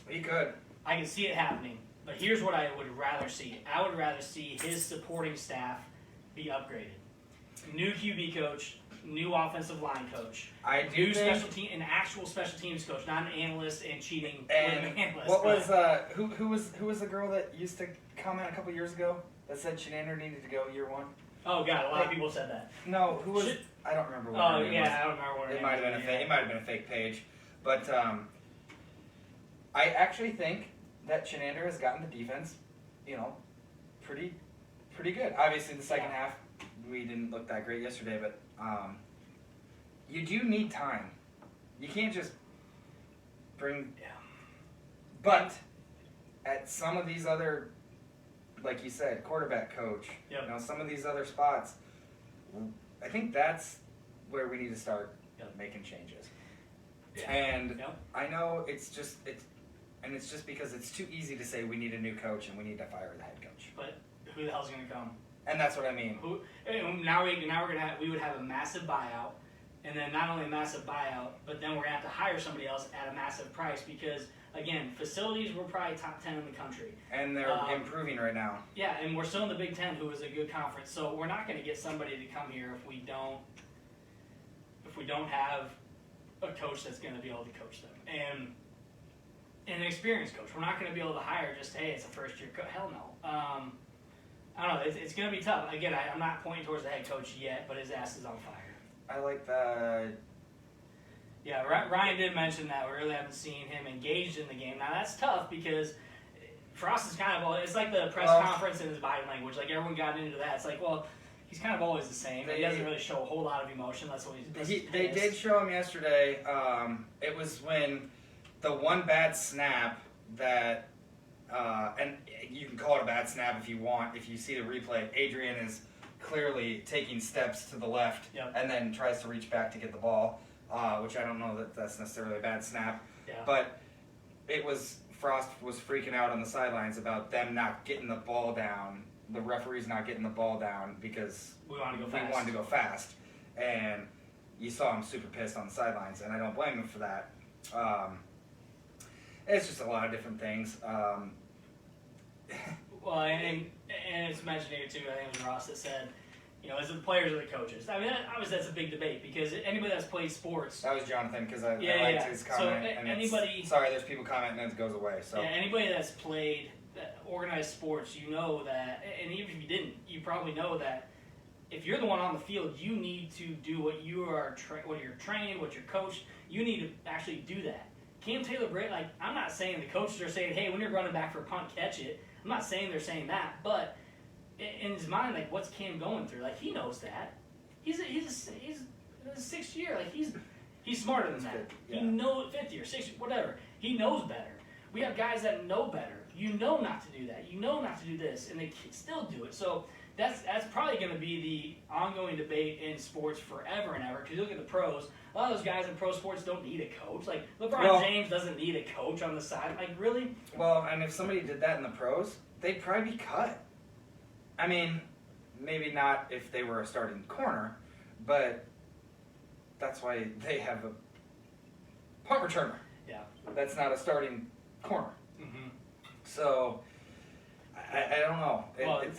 He could. I can see it happening, but here's what I would rather see. I would rather see his supporting staff be upgraded. New QB coach, new offensive line coach, an actual special teams coach, not an analyst and cheating analyst. What was who was the girl that used to comment a couple years ago that said Shenander needed to go year 1? Oh God, a lot of people said that. No, who was? I don't remember. What her name was. I don't remember what her name was. It might have been a fake page, but I actually think that Shenander has gotten the defense, pretty good. Obviously, the second half we didn't look that great yesterday, but you do need time. You can't just bring. Yeah. But at some of these other, like you said, quarterback coach, some of these other spots, I think that's where we need to start making changes. Yeah. And I know it's just because it's too easy to say we need a new coach and we need to fire the head coach. But who the hell's going to come? And that's what I mean. We would have a massive buyout, and then not only a massive buyout, but then we're going to have to hire somebody else at a massive price because, again, facilities, we're probably top 10 in the country. And they're improving right now. Yeah, and we're still in the Big Ten, who is a good conference. So we're not going to get somebody to come here if we don't have a coach that's going to be able to coach them. And an experienced coach. We're not going to be able to hire just, hey, it's a first-year coach. Hell no. I don't know. It's going to be tough. Again, I'm not pointing towards the head coach yet, but his ass is on fire. I like that. Yeah, Ryan did mention that. We really haven't seen him engaged in the game. Now, that's tough because Frost is kind of, it's like the press conference and his body language. Like, everyone got into that. It's like, well, he's kind of always the same. He doesn't really show a whole lot of emotion. That's what They did show him yesterday. It was when the one bad snap that, and you can call it a bad snap if you want. If you see the replay, Adrian is clearly taking steps to the left and then tries to reach back to get the ball, which I don't know that that's necessarily a bad snap. Yeah. But it was, Frost was freaking out on the sidelines about them not getting the ball down, the referees not getting the ball down because we wanted to go fast. And you saw him super pissed on the sidelines, and I don't blame him for that. It's just a lot of different things. Well, and it's mentioned here too, I think it was Ross that said, is it the players or the coaches? I mean, obviously that's a big debate because anybody that's played sports. That was Jonathan because I liked his comment. So anybody. Sorry, there's people commenting and it goes away. So anybody that's played organized sports, you know that, and even if you didn't, you probably know that if you're the one on the field, you need to do what you are, what you're trained, what you're coached. You need to actually do that. Cam Taylor-Britt, I'm not saying the coaches are saying, hey, when you're running back for a punt, catch it. I'm not saying they're saying that, but in his mind, what's Cam going through? He knows that. He's in his 6th year. He's smarter than that. Yeah. He knows 50 or 60, whatever. He knows better. We have guys that know better. You know not to do that. You know not to do this, and they still do it. So that's probably going to be the ongoing debate in sports forever and ever. Because you look at the pros, a lot of those guys in pro sports don't need a coach. LeBron James doesn't need a coach on the side. Really? Well, and if somebody did that in the pros, they'd probably be cut. I mean, maybe not if they were a starting corner, but that's why they have a punt returner. Yeah. That's not a starting corner. Mm-hmm. So, I don't know.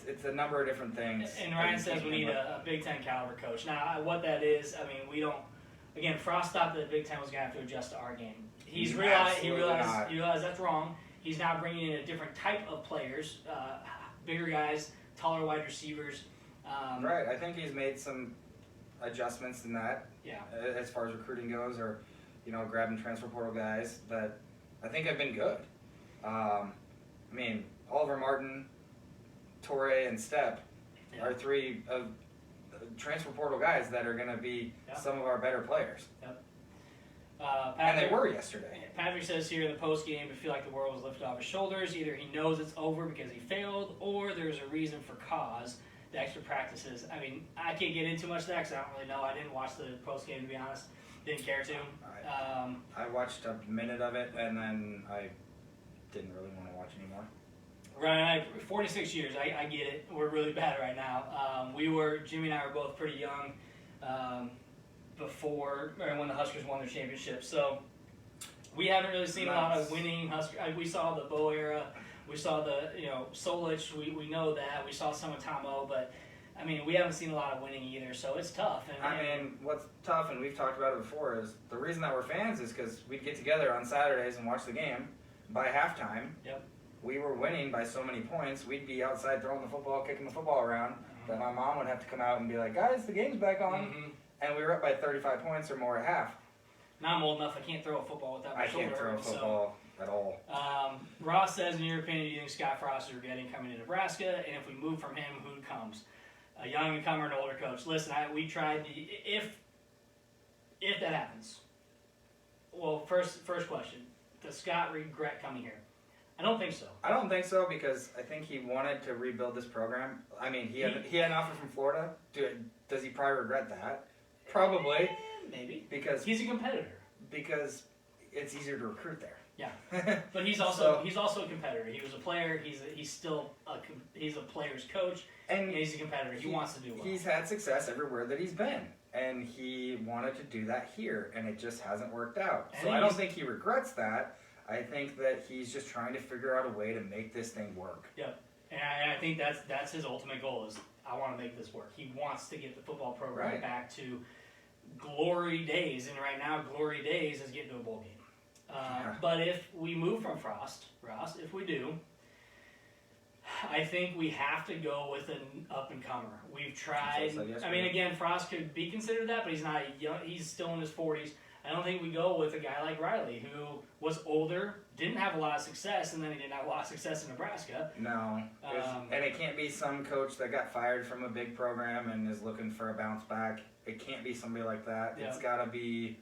It's a number of different things. And Ryan says we need a Big Ten caliber coach. Now, what that is, we don't. Again, Frost thought that the Big Ten was going to have to adjust to our game. He realized that's wrong. He's now bringing in a different type of players, bigger guys, taller wide receivers. Right. I think he's made some adjustments in that. Yeah. As far as recruiting goes, or grabbing transfer portal guys that I think have been good. Oliver Martin, Torrey, and Stepp are 3 of transfer portal guys that are going to be some of our better players. Yep. And they were yesterday. Patrick says here in the post game, I feel like the world was lifted off his shoulders. Either he knows it's over because he failed, or there's a reason for cause. The extra practices. I can't get into much of that because I don't really know. I didn't watch the post game, to be honest. Didn't care to. I watched a minute of it, and then I didn't really want to watch anymore. Right, 46 years. I get it. We're really bad right now. Jimmy and I were both pretty young when the Huskers won their championship. So we haven't really seen a lot of winning Huskers. We saw the Bo era. We saw the Solich. We know that. We saw some of Tomo, but we haven't seen a lot of winning either. So it's tough. What's tough, and we've talked about it before, is the reason that we're fans is because we'd get together on Saturdays and watch the game. By halftime, we were winning by so many points. We'd be outside throwing the football, kicking the football around. That my mom would have to come out and be like, "Guys, the game's back on." Mm-hmm. And we were up by 35 points or more at half. Now I'm old enough. I can't throw a football without my shoulder. I can't throw a football at all. Ross says, in your opinion, do you think Scott Frost is regretting coming to Nebraska? And if we move from him, who comes? A young incomer, an older coach. Listen, we tried if that happens. Well, first question: does Scott regret coming here? I don't think so. I don't think so because I think he wanted to rebuild this program. He had an offer from Florida. Does he probably regret that? Probably. Maybe. Because he's a competitor. Because it's easier to recruit there. Yeah. But he's also a competitor. He was a player. He's still he's a player's coach. And he's a competitor. He wants to do well. He's had success everywhere that he's been. And he wanted to do that here, and it just hasn't worked out. So I don't think he regrets that. I think that he's just trying to figure out a way to make this thing work. Yep. And I think that's his ultimate goal is I want to make this work. He wants to get the football program back to glory days. And right now, glory days is getting to a bowl game. But if we move from Frost, Ross, if we do, I think we have to go with an up-and-comer. We've tried. Again, Frost could be considered that, but he's not young. He's still in his 40s. I don't think we go with a guy like Riley, who was older, didn't have a lot of success, and then he didn't have a lot of success in Nebraska. No. And it can't be some coach that got fired from a big program and is looking for a bounce back. It can't be somebody like that. Yeah. It's got to be...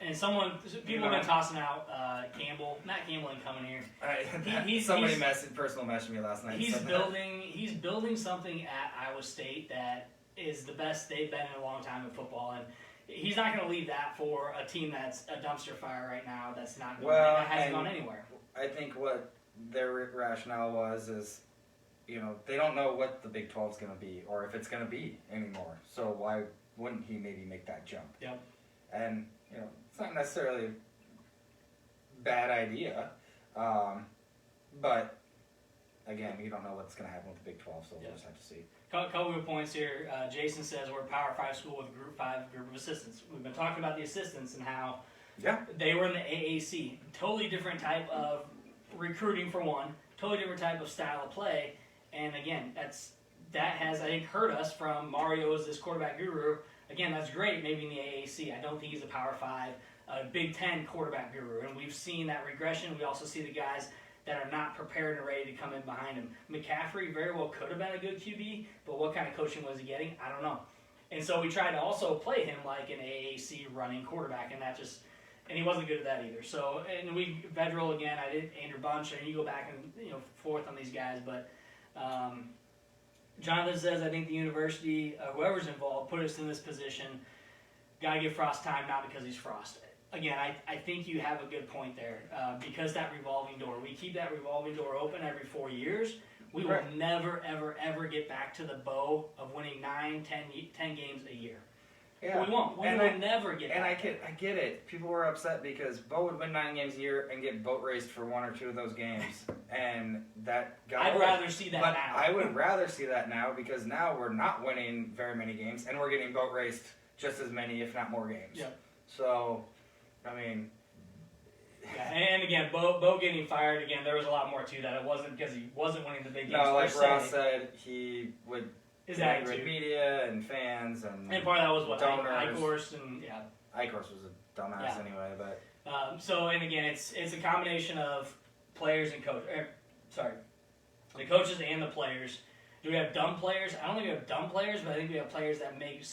And people have been tossing out Campbell. Matt Campbell ain't coming here. Somebody personal messaged me last night. He's building something at Iowa State that is the best they've been in a long time in football, and he's not going to leave that for a team that's a dumpster fire right now. That's not going, that hasn't gone anywhere. I think what their rationale is, they don't know what the Big 12 is going to be or if it's going to be anymore. So why wouldn't he maybe make that jump? Yep. And it's not necessarily a bad idea, but again, you don't know what's going to happen with the Big 12, so we'll just have to see. Couple of points here. Jason says we're a Power 5 school with a Group 5 group of assistants. We've been talking about the assistants and how they were in the AAC. Totally different type of recruiting for one. Totally different type of style of play. And again, that has, I think, hurt us from Mario as this quarterback guru. Again, that's great maybe in the AAC. I don't think he's a Power 5, Big 10 quarterback guru. And we've seen that regression. We also see the guys that are not prepared and ready to come in behind him. McCaffrey very well could have been a good QB, but what kind of coaching was he getting? I don't know. And so we tried to also play him like an AAC running quarterback, and he wasn't good at that either. So, and Vedral again, I did Andrew Bunch, and you go back and forth on these guys, but Jonathan says, I think the university, whoever's involved, put us in this position. Got to give Frost time, not because he's Frost. Again, I think you have a good point there. Because that revolving door, we keep that revolving door open every 4 years. We will never, ever, ever get back to the bow of winning 9, 10 games a year. Yeah. We won't. We will never get back. And I get it. People were upset because Bo would win 9 games a year and get boat raced for 1 or 2 of those games. And that got I'd rather see that now. I would rather see that now because now we're not winning very many games and we're getting boat raced just as many, if not more games. Yep. So, I mean... Yeah, and again, Bo getting fired, again, there was a lot more to that. It wasn't because he wasn't winning the big games. No, like Ross said, he would... His attitude. With media and fans and part of that was what donors. Eichhorst and Eichhorst was a dumbass anyway, but so and again it's a combination of players and coach. The coaches and the players. Do we have dumb players? I don't think we have dumb players, but I think we have players that make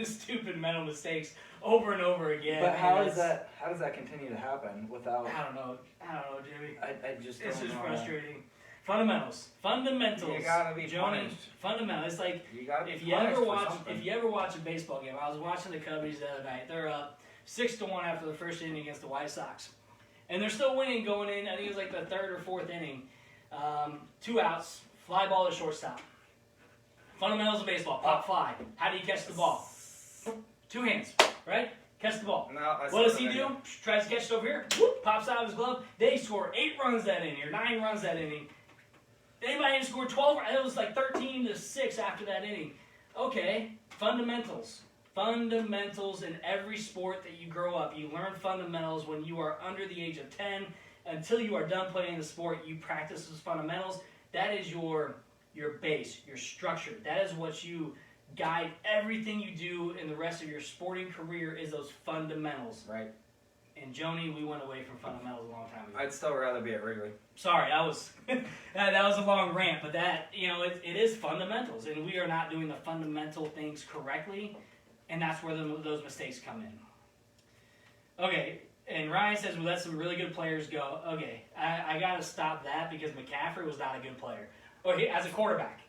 stupid mental mistakes over and over again. But how does that continue to happen without? I don't know, Jimmy. I just it's don't just know. Fundamentals. You gotta be punished. Fundamentals. It's like if you ever watch a baseball game. I was watching the Cubbies the other night. They're up 6-1 after the first inning against the White Sox, and they're still winning going in. I think it was like the 3rd or 4th inning. 2 outs, fly ball to shortstop. Fundamentals of baseball. Pop fly. How do you catch the ball? 2 hands, right? Catch the ball. No, what does he do? Tries to catch it over here. Whoop, pops out of his glove. They score 8 runs that inning or 9 runs that inning. Anybody had scored 12. It was like 13-6 after that inning. Okay, fundamentals. Fundamentals in every sport that you grow up. You learn fundamentals when you are under the age of 10. Until you are done playing the sport, you practice those fundamentals. That is your base, your structure. That is what you guide everything you do in the rest of your sporting career is those fundamentals. Right. And Joni, we went away from fundamentals a long time ago. I'd still rather be at Wrigley. Sorry, that was a long rant, but that it is fundamentals, and we are not doing the fundamental things correctly, and that's where those mistakes come in. Okay, and Ryan says we let some really good players go. Okay, I got to stop that because McCaffrey was not a good player. As a quarterback,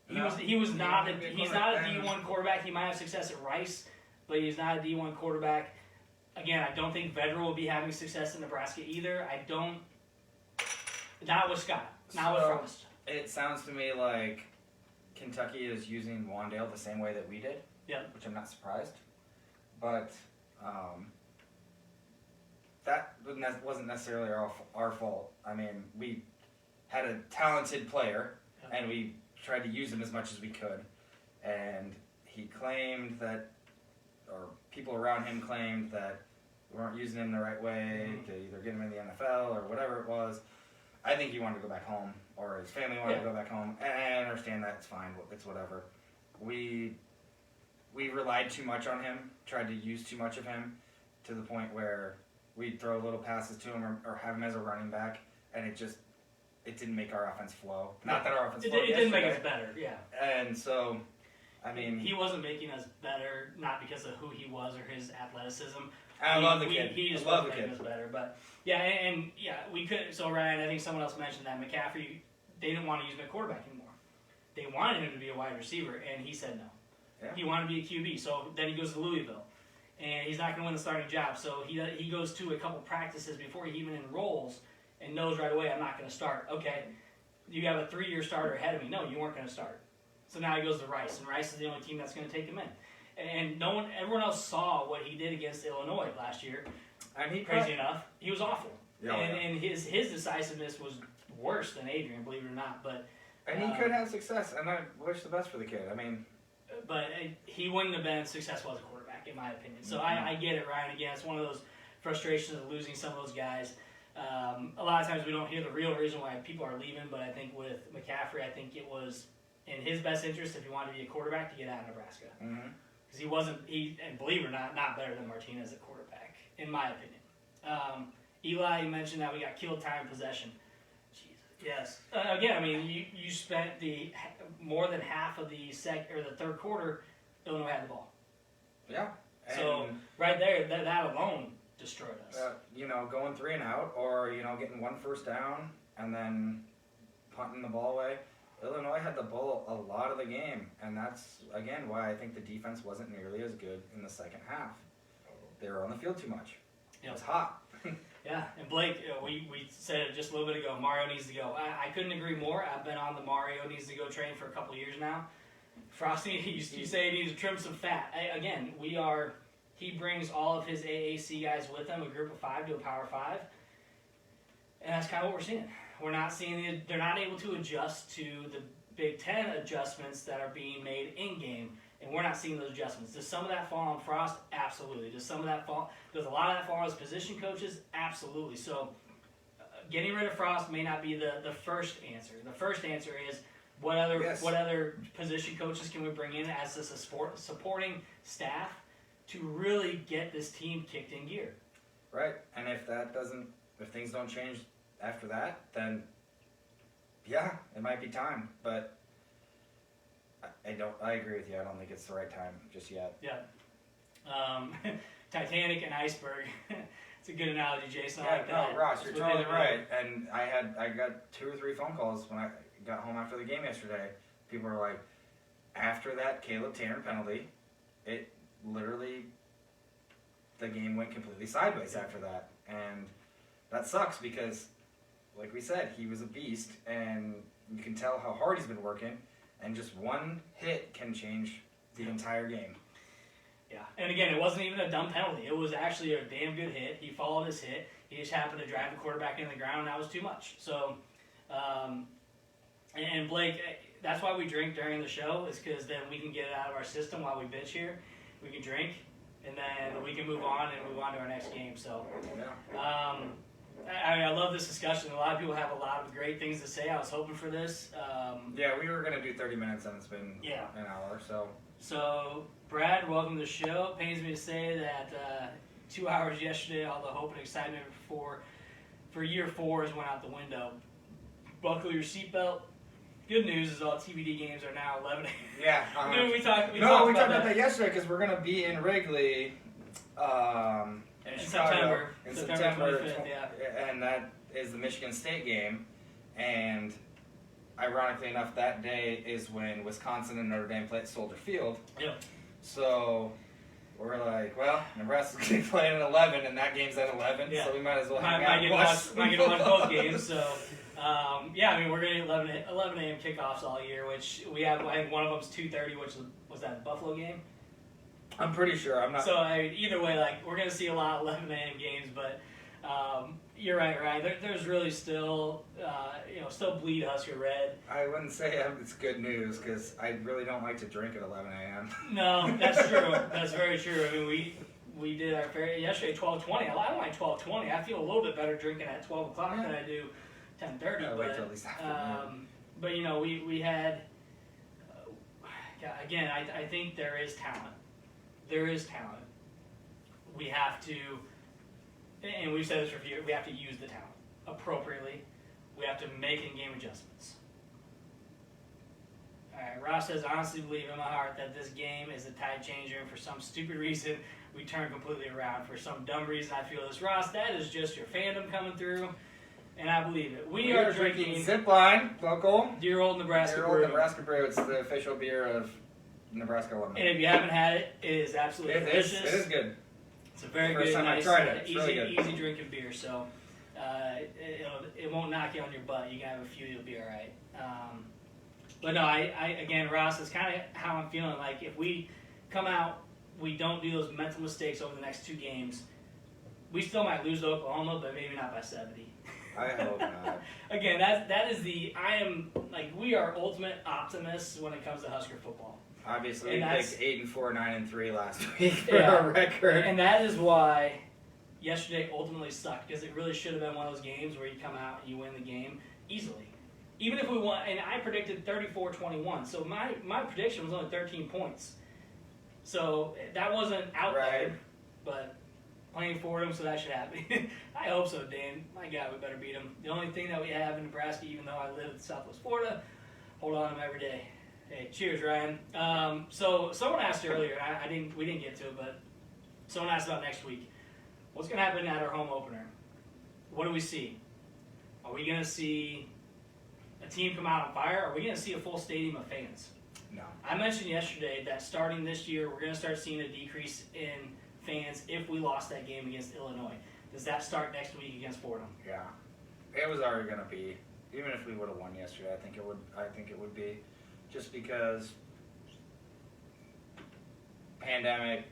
he's not a D1 quarterback. He might have success at Rice, but he's not a D1 quarterback. Again, I don't think Vedral will be having success in Nebraska either. Not with Scott. Not with Frost. It sounds to me like Kentucky is using Wandale the same way that we did. Yeah. Which I'm not surprised. But that wasn't necessarily our fault. I mean, we had a talented player, and we tried to use him as much as we could. And he claimed that, or people around him claimed that we weren't using him the right way to either get him in the NFL or whatever it was. I think he wanted to go back home, or his family wanted to go back home, and I understand that. It's fine. It's whatever. We we relied too much on him, tried to use too much of him, to the point where we'd throw little passes to him or have him as a running back, and it didn't make our offense flow. Not that our offense flowed It didn't make us better, yeah. And so, I mean... He wasn't making us better, not because of who he was or his athleticism. I love the kid. He just love wasn't the making kid. us better. But, yeah, and we could... So, Ryan, I think someone else mentioned that McCaffrey, they didn't want to use him at quarterback anymore. They wanted him to be a wide receiver, and he said no. Yeah. He wanted to be a QB, so then he goes to Louisville. And he's not going to win the starting job, so he goes to a couple practices before he even enrolls and knows right away, I'm not going to start. Okay, you have a 3-year starter ahead of me. No, you weren't going to start. So now he goes to Rice, and Rice is the only team that's going to take him in. And everyone else saw what he did against Illinois last year. And crazy enough, he was awful. Yeah, and his decisiveness was worse than Adrian, believe it or not. But he could have success, and I wish the best for the kid. I mean, but he wouldn't have been successful as a quarterback, in my opinion. So I get it, Ryan. Again, it's one of those frustrations of losing some of those guys. A lot of times we don't hear the real reason why people are leaving, but I think with McCaffrey, I think it was in his best interest if he wanted to be a quarterback to get out of Nebraska. Because he wasn't, and believe it or not better than Martinez at quarterback, in my opinion. Eli, you mentioned that we got killed time possession. Jesus. Yes. Again, I mean, you spent more than half of the third quarter, Illinois had the ball. Yeah. And so right there, that alone destroyed us. Going 3 and out, or getting 1 first down and then punting the ball away. Illinois had the ball a lot of the game, and that's again why I think the defense wasn't nearly as good in the second half. They were on the field too much. It was hot. Yeah, and Blake, we said it just a little bit ago, Mario needs to go. I couldn't agree more. I've been on the Mario needs to go train for a couple years now. Frosty, you say he needs to trim some fat. He brings all of his AAC guys with him, a group of 5 to a Power 5. And that's kind of what we're seeing. We're not seeing they're not able to adjust to the Big Ten adjustments that are being made in-game. And we're not seeing those adjustments. Does some of that fall on Frost? Absolutely. Does a lot of that fall on his position coaches? Absolutely. So getting rid of Frost may not be the first answer. The first answer is what other position coaches can we bring in as a supporting staff to really get this team kicked in gear? Right. And if things don't change after that, then yeah, it might be time. But I agree with you. I don't think it's the right time just yet. Yeah. Titanic and iceberg. It's a good analogy, Jason. I like that. No, Ross, you're totally right. And I got 2 or 3 phone calls when I got home after the game yesterday. People were like, after that Caleb Tanner penalty, it literally, the game went completely sideways after that. And that sucks because, like we said, he was a beast, and you can tell how hard he's been working. And just one hit can change the entire game. Yeah, and again, it wasn't even a dumb penalty. It was actually a damn good hit. He followed his hit. He just happened to drive the quarterback into the ground, and that was too much. So, and Blake, that's why we drink during the show, is because then we can get it out of our system while we bitch here. We can drink, and then we can move on to our next game. So, I love this discussion. A lot of people have a lot of great things to say. I was hoping for this. We were going to do 30 minutes, and it's been an hour. So, Brad, welcome to the show. It pains me to say that 2 hours yesterday, all the hope and excitement for year 4 went out the window. Buckle your seatbelt. Good news is all TBD games are now 11 a.m. Yeah. We talked about that yesterday because we're going to be in Wrigley in Chicago in September 25th, and that is the Michigan State game. And ironically enough, that day is when Wisconsin and Notre Dame play at Soldier Field. Yeah. So we're like, well, Nebraska's going to be playing at 11, and that game's at 11, so we might as well hang out and watch. Might get to watch both games. So, we're going to get 11 a.m. kickoffs all year, which we have. I think one of them's 2:30, which was that Buffalo game. I'm pretty sure. I'm not. So either way, we're going to see a lot of 11 a.m. games, but you're right, Ryan. There's really still, still bleed Husker red. I wouldn't say it's good news because I really don't like to drink at 11 a.m. No, that's true. That's very true. I mean, we did our fair yesterday 12:20. I don't like 12:20. I feel a little bit better drinking at 12 o'clock than I do 10:30. Wait till at least afternoon. But we had Yeah, again, I think there is talent. There is talent. We have to, and we've said this for years, we have to use the talent appropriately. We have to make in-game adjustments. All right, Ross says, I honestly believe in my heart that this game is a tide changer, and for some stupid reason, we turn completely around. For some dumb reason, I feel this. Ross, that is just your fandom coming through, and I believe it. We are drinking Zipline, local. Dear Old Nebraska Dear Brew. Old Nebraska Brew. It's the official beer of Nebraska alumni. And if you haven't had it, it is absolutely delicious. It is good. It's a very First good, time nice, I tried it. It's easy, really good. easy drinking beer. So it won't knock you on your butt. You can have a few, you'll be all right. But no, I again, Ross, it's kind of how I'm feeling. Like if we come out, we don't do those mental mistakes over the next 2 games, we still might lose to Oklahoma, but maybe not by 70. I hope not. Again, that is we are ultimate optimists when it comes to Husker football. Obviously, And we that's- picked 8-4, 9-3 last week for Yeah. our record. And that is why yesterday ultimately sucked, because it really should have been one of those games where you come out and you win the game easily. Even if we won, and I predicted 34-21, so my prediction was only 13 points. So that wasn't out there, but playing for them, so that should happen. I hope so, Dan. My God, we better beat them. The only thing that we have in Nebraska, even though I live in Southwest Florida, hold on to them every day. Hey, cheers, Ryan. So someone asked earlier, we didn't get to it, but someone asked about next week. What's going to happen at our home opener? What do we see? Are we going to see a team come out on fire? Are we going to see a full stadium of fans? No. I mentioned yesterday that starting this year, we're going to start seeing a decrease in fans if we lost that game against Illinois. Does that start next week against Fordham? Yeah. It was already going to be. Even if we would have won yesterday, I think it would be. Just because pandemic,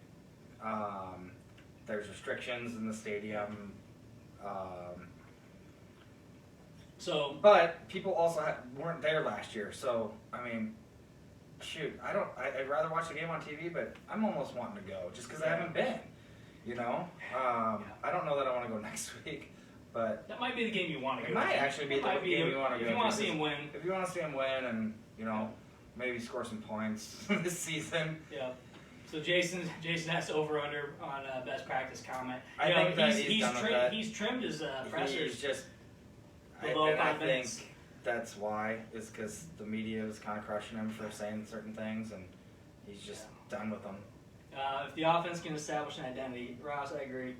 there's restrictions in the stadium. But people also weren't there last year, so I mean, shoot, I'd rather watch the game on TV, but I'm almost wanting to go just because I haven't been. You know, I don't know that I want to go next week, but that might be the game you want to go. It might actually be the game you want to go. If you want to see him win. If you want to see him win, and maybe score some points this season. Yeah. So Jason has to over under on best practice comment. I think that he's done with that. He's trimmed his pressers. He's just. Below 5 I minutes. think that's why is because the media is kind of crushing him for saying certain things, and he's just done with them. If the offense can establish an identity, Ross, I agree.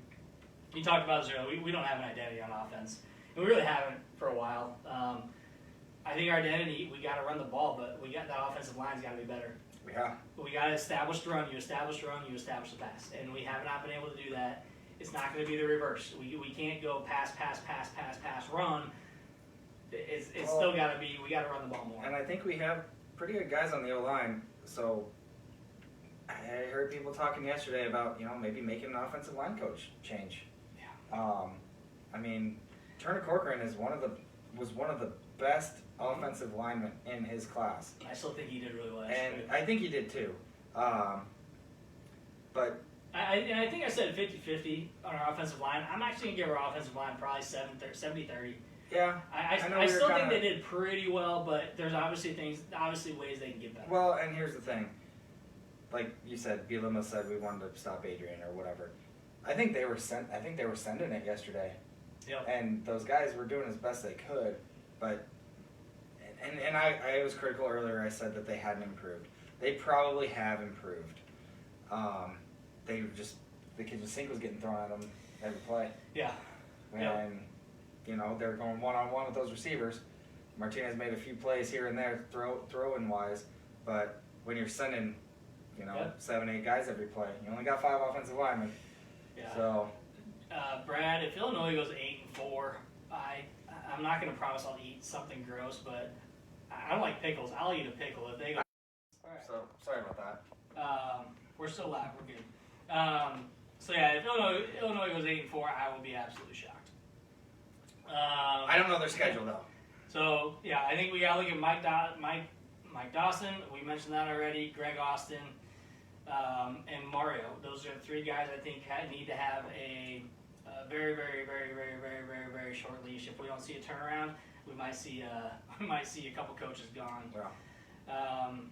You talked about this earlier. We don't have an identity on offense, and we really haven't for a while. I think our identity, we got to run the ball, but that offensive line's got to be better. Yeah. We got to establish the run. You establish the run, you establish the pass, and we have not been able to do that. It's not going to be the reverse. We can't go pass, run. It's still got to be. We got to run the ball more. And I think we have pretty good guys on the O-line. So I heard people talking yesterday about maybe making an offensive line coach change. Yeah. I mean, Turner Corcoran was one of the best offensive linemen in his class. I still think he did really well. And I think he did too. But I think I said 50-50 on our offensive line. I'm actually going to give our offensive line probably 70-30. Yeah, I still think they did pretty well, but there's obviously ways they can get better. Well, and here's the thing. Like you said, Bielema said we wanted to stop Adrian or whatever. I think they were sending it yesterday. Yep. And those guys were doing as best they could, but and I was critical earlier. I said that they hadn't improved. They probably have improved. The kitchen sink was getting thrown at them every play. Yeah. And they're going one-on-one with those receivers. Martinez made a few plays here and there, throwing wise, but when you're sending, 7-8 guys every play, you only got 5 offensive linemen. Yeah. So, Brad, if Illinois goes 8-4, I'm not going to promise I'll eat something gross, but I don't like pickles. I'll eat a pickle if they go. All right. So sorry about that. We're still live. We're good. So yeah, if Illinois goes 8-4, I will be absolutely shocked. I don't know their schedule though. So yeah, I think we got to look at Mike Dawson. We mentioned that already. Greg Austin, and Mario. Those are 3 guys I think need to have a very, very, very, very, very, very, very short leash. If we don't see a turnaround, we might see a couple coaches gone. Yeah.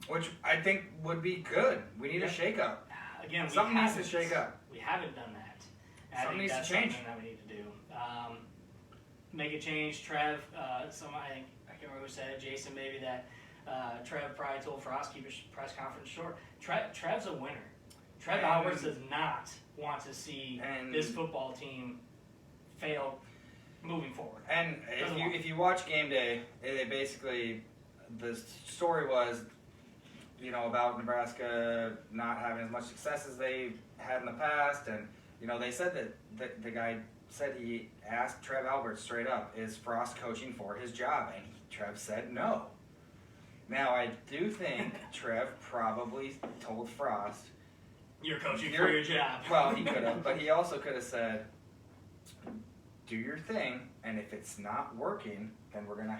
Which I think would be good. We need a shakeup. Again, something needs to shake up. We haven't done that. And Something I think needs that's to change. something that we need to do. Make a change. Trev, I can't remember who said it, Jason maybe, that Trev probably told Frost keep his press conference short. Trev's a winner. Trev Alberts does not want to see this football team fail moving forward. And if you watch game day, they basically, the story was, about Nebraska not having as much success as they had in the past, and they said that the guy said he asked Trev Alberts straight up, is Frost coaching for his job? And Trev said no. Now I do think Trev probably told Frost, "You're coaching for your job." Well, he could have, but he also could have said, "Do your thing, and if it's not working, then you're gonna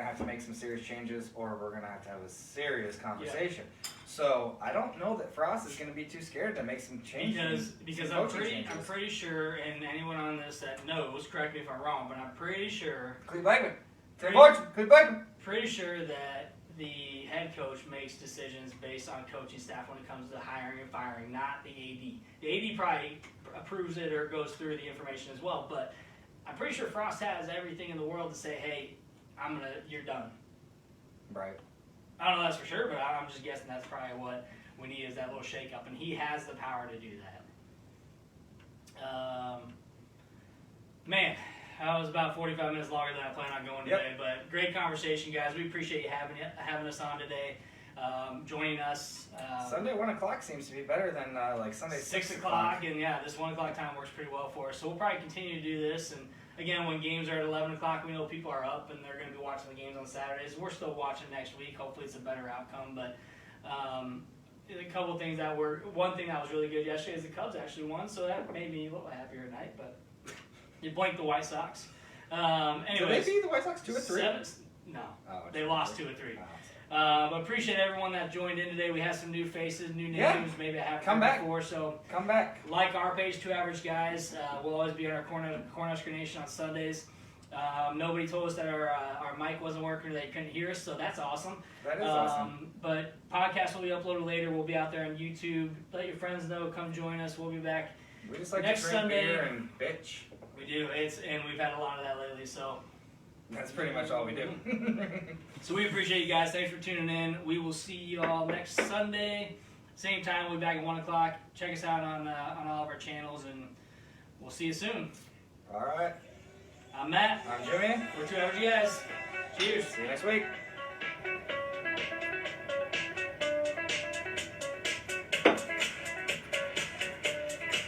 have to make some serious changes, or we're gonna have to have a serious conversation." Yeah. So I don't know that Frost is gonna be too scared to make some changes. Because I'm pretty sure, and anyone on this that knows, correct me if I'm wrong, but I'm pretty sure. Cleve Blakeman. Pretty sure that the head coach makes decisions based on coaching staff when it comes to hiring and firing, not the AD. The AD probably approves it or goes through the information as well, but I'm pretty sure Frost has everything in the world to say, "Hey, you're done." Right. I don't know that's for sure, but I'm just guessing that's probably what we need, is that little shake-up, and he has the power to do that. Man, that was about 45 minutes longer than I planned on going today, but great conversation, guys. We appreciate you having us on today, joining us. Sunday 1 o'clock seems to be better than like Sunday 6 o'clock, and this 1 o'clock time works pretty well for us. So we'll probably continue to do this, and again, when games are at 11 o'clock, we know people are up and they're going to be watching the games on Saturdays. We're still watching next week. Hopefully it's a better outcome, but a couple of things one thing that was really good yesterday is the Cubs actually won, so that made me a little happier tonight, but you blanked the White Sox. Anyways, did they beat the White Sox 2-3? No, they lost 2-3. But appreciate everyone that joined in today. We have some new faces, new names. Maybe I haven't heard before. So come back. Like our page, Two Average Guys. We'll always be on our Cornhusker Nation on Sundays. Nobody told us that our mic wasn't working or they couldn't hear us, so that's awesome. That is awesome. But podcast will be uploaded later. We'll be out there on YouTube. Let your friends know. Come join us. We'll be back. We just like next to drink Sunday, beer and bitch. We do. And we've had a lot of that lately, so. That's pretty much all we do. So we appreciate you guys. Thanks for tuning in. We will see you all next Sunday. Same time, we'll be back at 1 o'clock. Check us out on all of our channels, and we'll see you soon. All right. I'm Matt. I'm Jimmy. We're Two Average Guys. Cheers. See you next week.